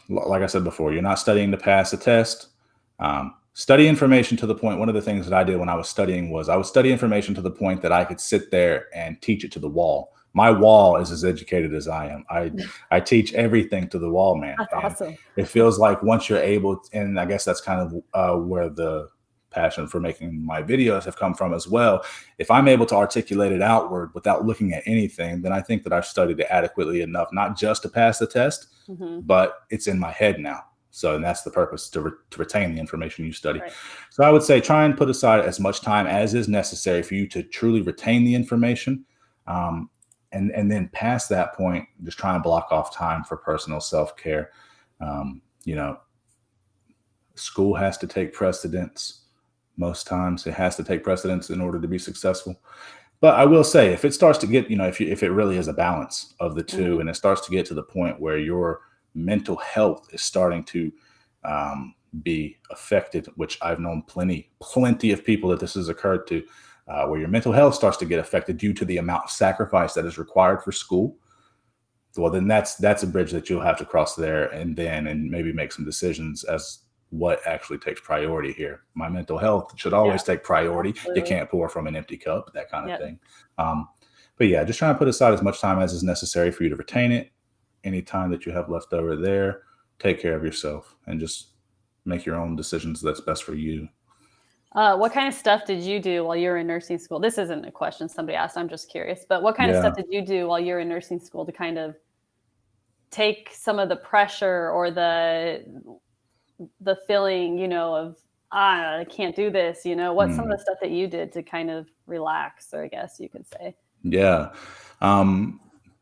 like I said before, you're not studying to pass a test. Study information to the point. One of the things that I did when I was studying was I would study information to the point that I could sit there and teach it to the wall. My wall is as educated as I am. I teach everything to the wall, man. That's awesome. It feels like once you're able, and I guess that's kind of where the passion for making my videos have come from as well. If I'm able to articulate it outward without looking at anything, then I think that I've studied it adequately enough, not just to pass the test, but it's in my head now. So, and that's the purpose, to retain the information you study. Right. So I would say try and put aside as much time as is necessary for you to truly retain the information. And then past that point, just try and block off time for personal self-care. School has to take precedence. Most times it has to take precedence in order to be successful. But I will say, if it starts to get, if it really is a balance of the two, and it starts to get to the point where your mental health is starting to be affected, which I've known plenty of people that this has occurred to, where your mental health starts to get affected due to the amount of sacrifice that is required for school, well, then that's a bridge that you'll have to cross there and maybe make some decisions as what actually takes priority here. My mental health should always take priority. Absolutely. You can't pour from an empty cup, that kind of thing. But yeah, just try and put aside as much time as is necessary for you to retain it. Any time that you have left over there, take care of yourself and just make your own decisions that's best for you. What kind of stuff did you do while you were in nursing school? This isn't a question somebody asked. I'm just curious. But what kind of stuff did you do while you were in nursing school to kind of take some of the pressure or the feeling, of, I can't do this, what's some of the stuff that you did to kind of relax, or I guess you could say? Yeah.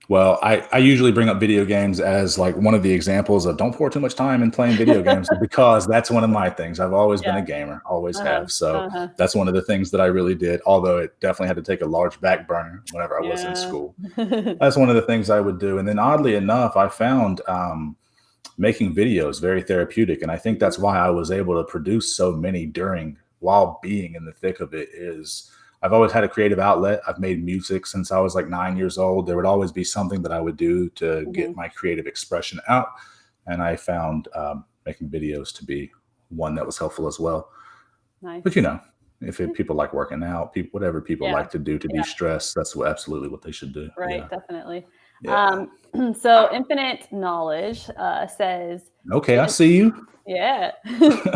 Well, I usually bring up video games as like one of the examples of don't pour too much time in playing video games because that's one of my things. I've always been a gamer, always have. So that's one of the things that I really did, although it definitely had to take a large back burner whenever I was in school. That's one of the things I would do. And then oddly enough, I found making videos very therapeutic. And I think that's why I was able to produce so many while being in the thick of it is I've always had a creative outlet. I've made music since I was like 9 years old. There would always be something that I would do to get my creative expression out. And I found making videos to be one that was helpful as well. Nice. But if people like working out, whatever people like to do to de-stress, that's absolutely what they should do. Right, definitely. Yeah. So Infinite Knowledge says, okay, I see you. Yeah.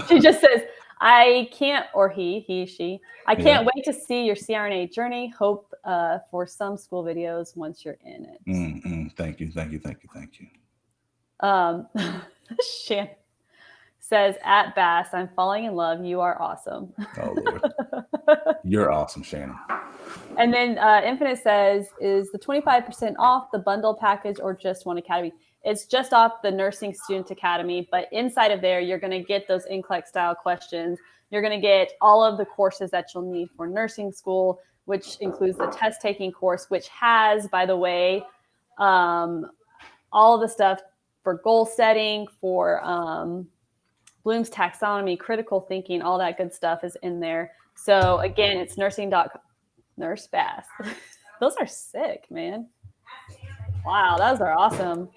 She just says, I can't, or she, I can't wait to see your CRNA journey. Hope for some school videos once you're in it. Thank you. Shan says, at Bass, I'm falling in love. You are awesome. Oh, Lord. You're awesome, Shannon. And then Infinite says, is the 25% off the bundle package or just one academy? It's just off the Nursing Student Academy, but inside of there, you're going to get those NCLEX style questions. You're going to get all of the courses that you'll need for nursing school, which includes the test taking course, which has, by the way, all of the stuff for goal setting, for Bloom's taxonomy, critical thinking, all that good stuff is in there. So again, it's Nurse Bass. Those are sick, man. Wow, those are awesome.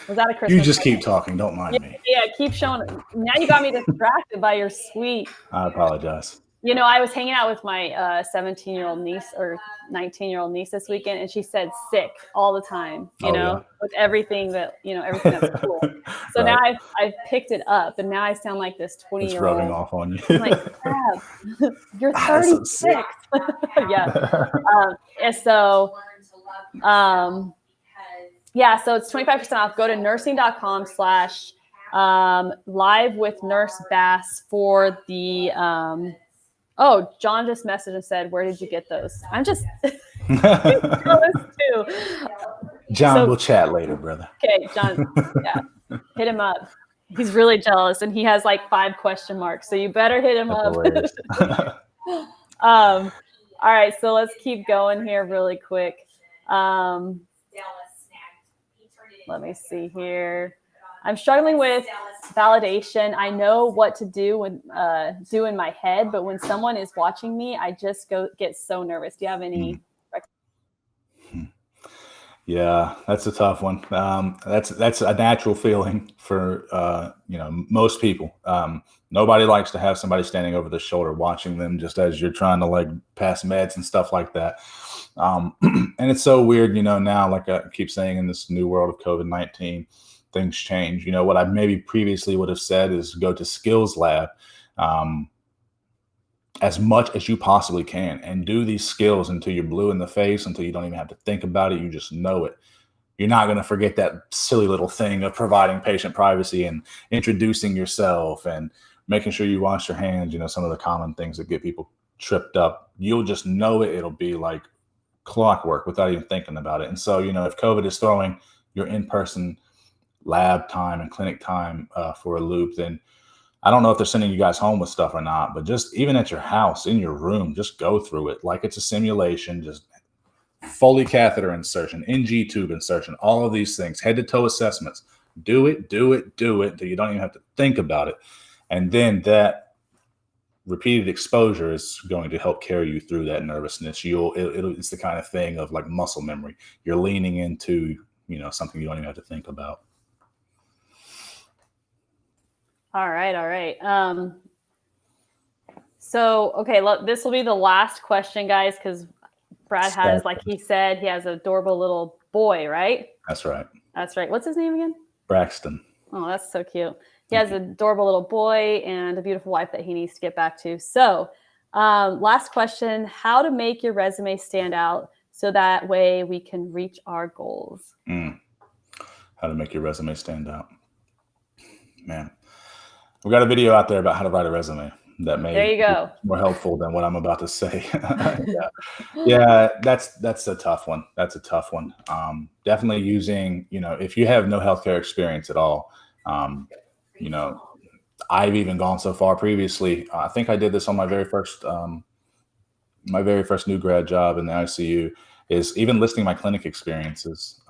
Was that a Christmas? You just keep talking. Don't mind me. Yeah, keep showing. Now you got me distracted by your sweet. I apologize. I was hanging out with my 17-year-old niece or 19-year-old niece this weekend, and she said sick all the time, with everything that, everything that's cool. So now I've picked it up, and now I sound like this 20-year-old. It's rubbing off on you. I'm like, crap, you're 36. Yeah. And so, so it's 25% off. Go to nursing.com/ live with Nurse Bass for the, John just messaged and said, where did you get those? I'm just jealous too. John, we'll chat later, brother. Okay, John, hit him up. He's really jealous and he has like 5 question marks. So you better hit him up. All right, so let's keep going here really quick. Let me see here. I'm struggling with validation. I know what to do do in my head, but when someone is watching me, I just get so nervous. Do you have any? Yeah, that's a tough one. That's a natural feeling for most people. Nobody likes to have somebody standing over their shoulder watching them just as you're trying to like pass meds and stuff like that. And it's so weird, now, like I keep saying, in this new world of COVID-19, things change. What I maybe previously would have said is go to Skills Lab as much as you possibly can and do these skills until you're blue in the face, until you don't even have to think about it. You just know it. You're not going to forget that silly little thing of providing patient privacy and introducing yourself and making sure you wash your hands, some of the common things that get people tripped up. You'll just know it. It'll be like clockwork without even thinking about it. And so, if COVID is throwing your in-person lab time and clinic time for a loop, then I don't know if they're sending you guys home with stuff or not, but just even at your house, in your room, just go through it like it's a simulation. Just Foley catheter insertion, NG tube insertion, all of these things, head to toe assessments. Do it until you don't even have to think about it. And then that repeated exposure is going to help carry you through that nervousness. It's the kind of thing of like muscle memory. You're leaning into, something you don't even have to think about. All right. So, okay, look, this will be the last question, guys, because Brad has, like he said, he has an adorable little boy, right? That's right. What's his name again? Braxton. Oh, that's so cute. He has an adorable little boy and a beautiful wife that he needs to get back to. So, last question, how to make your resume stand out so that way we can reach our goals? How to make your resume stand out. Man, we got a video out there about how to write a resume that may There you go. be more helpful than what I'm about to say. Yeah, that's a tough one. That's a tough one. Definitely using, if you have no healthcare experience at all, you know, I've even gone so far previously. I think I did this on my very first new grad job in the ICU, is even listing my clinic experiences.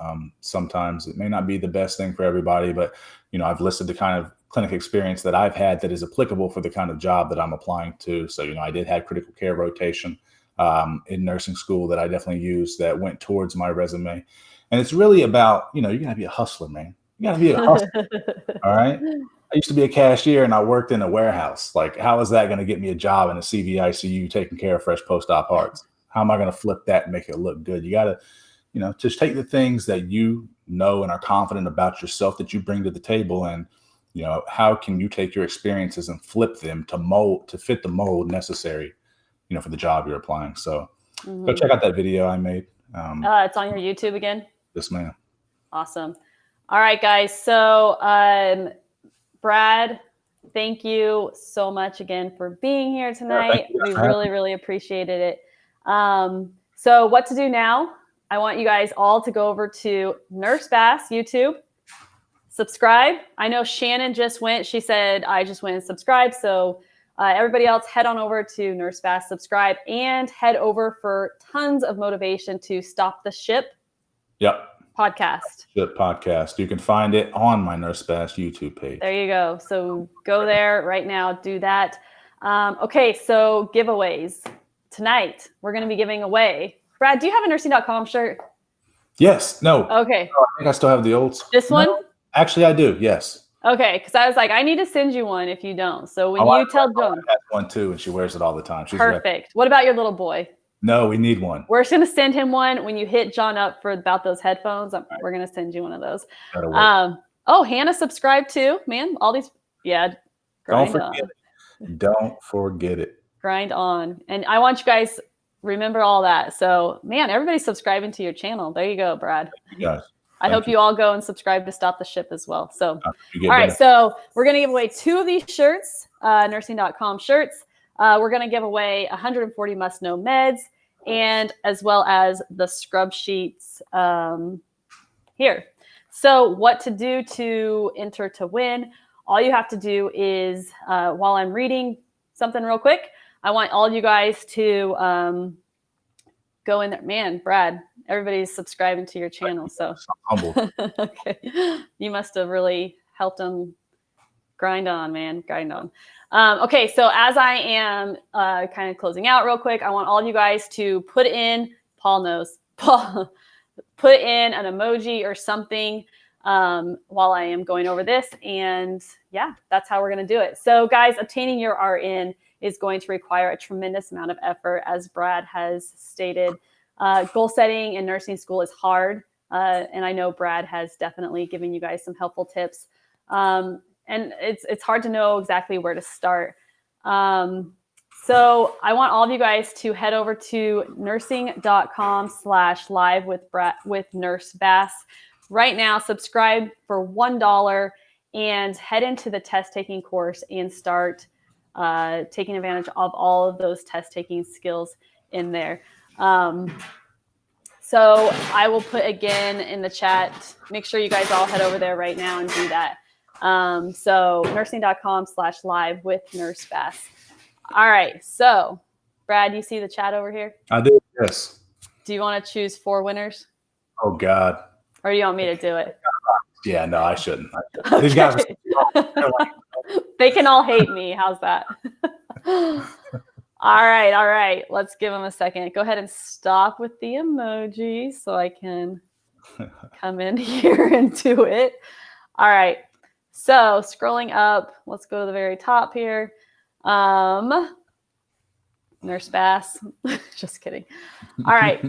Sometimes it may not be the best thing for everybody, but I've listed the kind of clinic experience that I've had that is applicable for the kind of job that I'm applying to. So I did have critical care rotation in nursing school that I definitely used that went towards my resume. And it's really about, you gotta be a hustler, man. You gotta be a hustler. All right. I used to be a cashier and I worked in a warehouse. Like, how is that going to get me a job in a CVICU taking care of fresh post-op hearts? How am I going to flip that and make it look good? You got to, just take the things that you know and are confident about yourself that you bring to the table. And, how can you take your experiences and flip them to fit the mold necessary, for the job you're applying. So go check out that video I made. It's on your YouTube again? Yes, ma'am. Awesome. All right, guys. So, Brad, thank you so much again for being here tonight. We really, really appreciated it. So what to do now? I want you guys all to go over to Nurse Bass YouTube, subscribe. I know Shannon just went. She said, I just went and subscribed. So everybody else, head on over to Nurse Bass, subscribe, and head over for tons of motivation to Stop the Ship. Yep. Podcast. You can find it on my Nurse Bass YouTube page. There you go. So go there right now. Do that. Okay, so giveaways. Tonight, we're going to be giving away. Brad, do you have a nursing.com shirt? Yes. No. Okay. I think I still have the old. This one? Actually, I do. Yes. Okay, because I was like, I need to send you one if you don't. So when you tell Joan. I have one too, and she wears it all the time. She's perfect. What about your little boy? No, we need one. We're just going to send him one. When you hit John up for about those headphones, we're going to send you one of those. Hannah subscribed too, man. All these, Don't forget it. Don't forget it. Grind on. And I want you guys remember all that. So, man, everybody's subscribing to your channel. There you go, Brad. Yes. I hope you all go and subscribe to Stop the Ship as well. So, all right. So we're going to give away 2 of these shirts, nursing.com shirts. We're going to give away 140 must-know meds, and as well as the scrub sheets here. So what to do to enter to win? All you have to do is, while I'm reading something real quick, I want all you guys to go in there. Man, Brad, everybody's subscribing to your channel. So humble. Okay. You must have really helped them grind on, man. Grind on. Okay, so as I am kind of closing out real quick, I want all you guys to put in, put in an emoji or something while I am going over this. And yeah, that's how we're going to do it. So guys, obtaining your RN is going to require a tremendous amount of effort, as Brad has stated. Goal setting in nursing school is hard. And I know Brad has definitely given you guys some helpful tips. And it's hard to know exactly where to start. So I want all of you guys to head over to nursing.com/live with Nurse Bass. Right now, subscribe for $1 and head into the test taking course and start taking advantage of all of those test taking skills in there. So I will put again in the chat, make sure you guys all head over there right now and do that. So nursing.com/live with Nurse Bass. All right. So Brad, you see the chat over here? I do. Yes. Do you want to choose 4 winners? Oh God. Or do you want me to do it? Yeah, no, I shouldn't. Okay. These guys they can all hate me. How's that? All right. Let's give them a second. Go ahead and stop with the emoji so I can come in here and do it. All right. So scrolling up, let's go to the very top here. Nurse Bass. Just kidding. All right.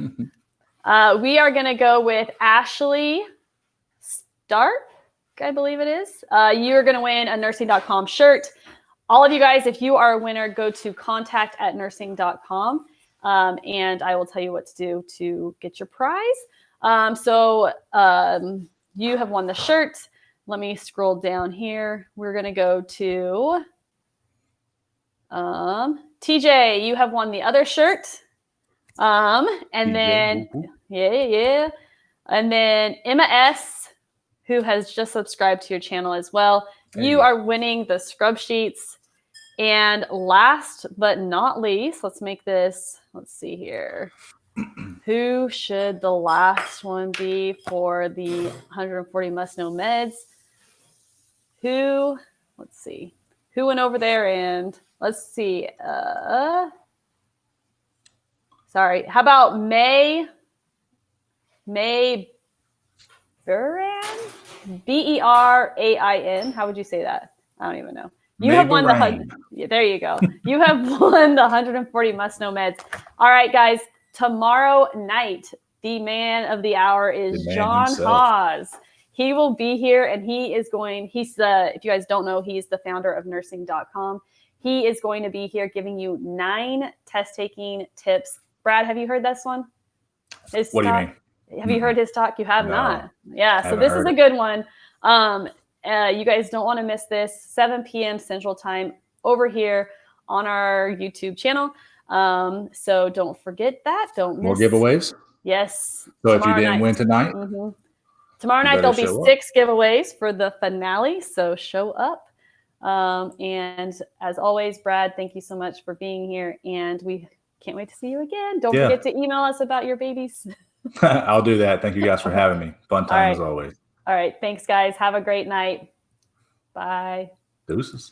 We are going to go with Ashley Stark. I believe it is. You're going to win a nursing.com shirt. All of you guys, if you are a winner, go to contact@nursing.com, and I will tell you what to do to get your prize. You have won the shirt. Let me scroll down here. We're going to go to TJ. You have won the other shirt. And TJ, then, yeah. And then Emma S., who has just subscribed to your channel as well. Hey. You are winning the scrub sheets. And last but not least, let's see here. Who should the last one be for the 140 must-know meds? Let's see. Who went over there and let's see. Sorry. How about May Beran? Berain. How would you say that? I don't even know. You have won there you go. You have won the 140 must-know meds. All right, guys. Tomorrow night, the man of the hour is John Hawes. He will be here, and if you guys don't know, he's the founder of nursing.com. He is going to be here giving you 9 test-taking tips. Brad, have you heard this one? What do you mean? Have you heard his talk? You have not. Yeah, so this is a good one. You guys don't want to miss this. 7 p.m. Central Time over here on our YouTube channel. So don't forget that. Don't miss more giveaways. Yes. So if you didn't win tonight, tomorrow night there'll be 6 giveaways for the finale. So show up. And as always, Brad, thank you so much for being here, and we can't wait to see you again. Don't forget to email us about your babies. I'll do that. Thank you guys for having me. Fun time as always. All right. Thanks, guys. Have a great night. Bye. Deuces.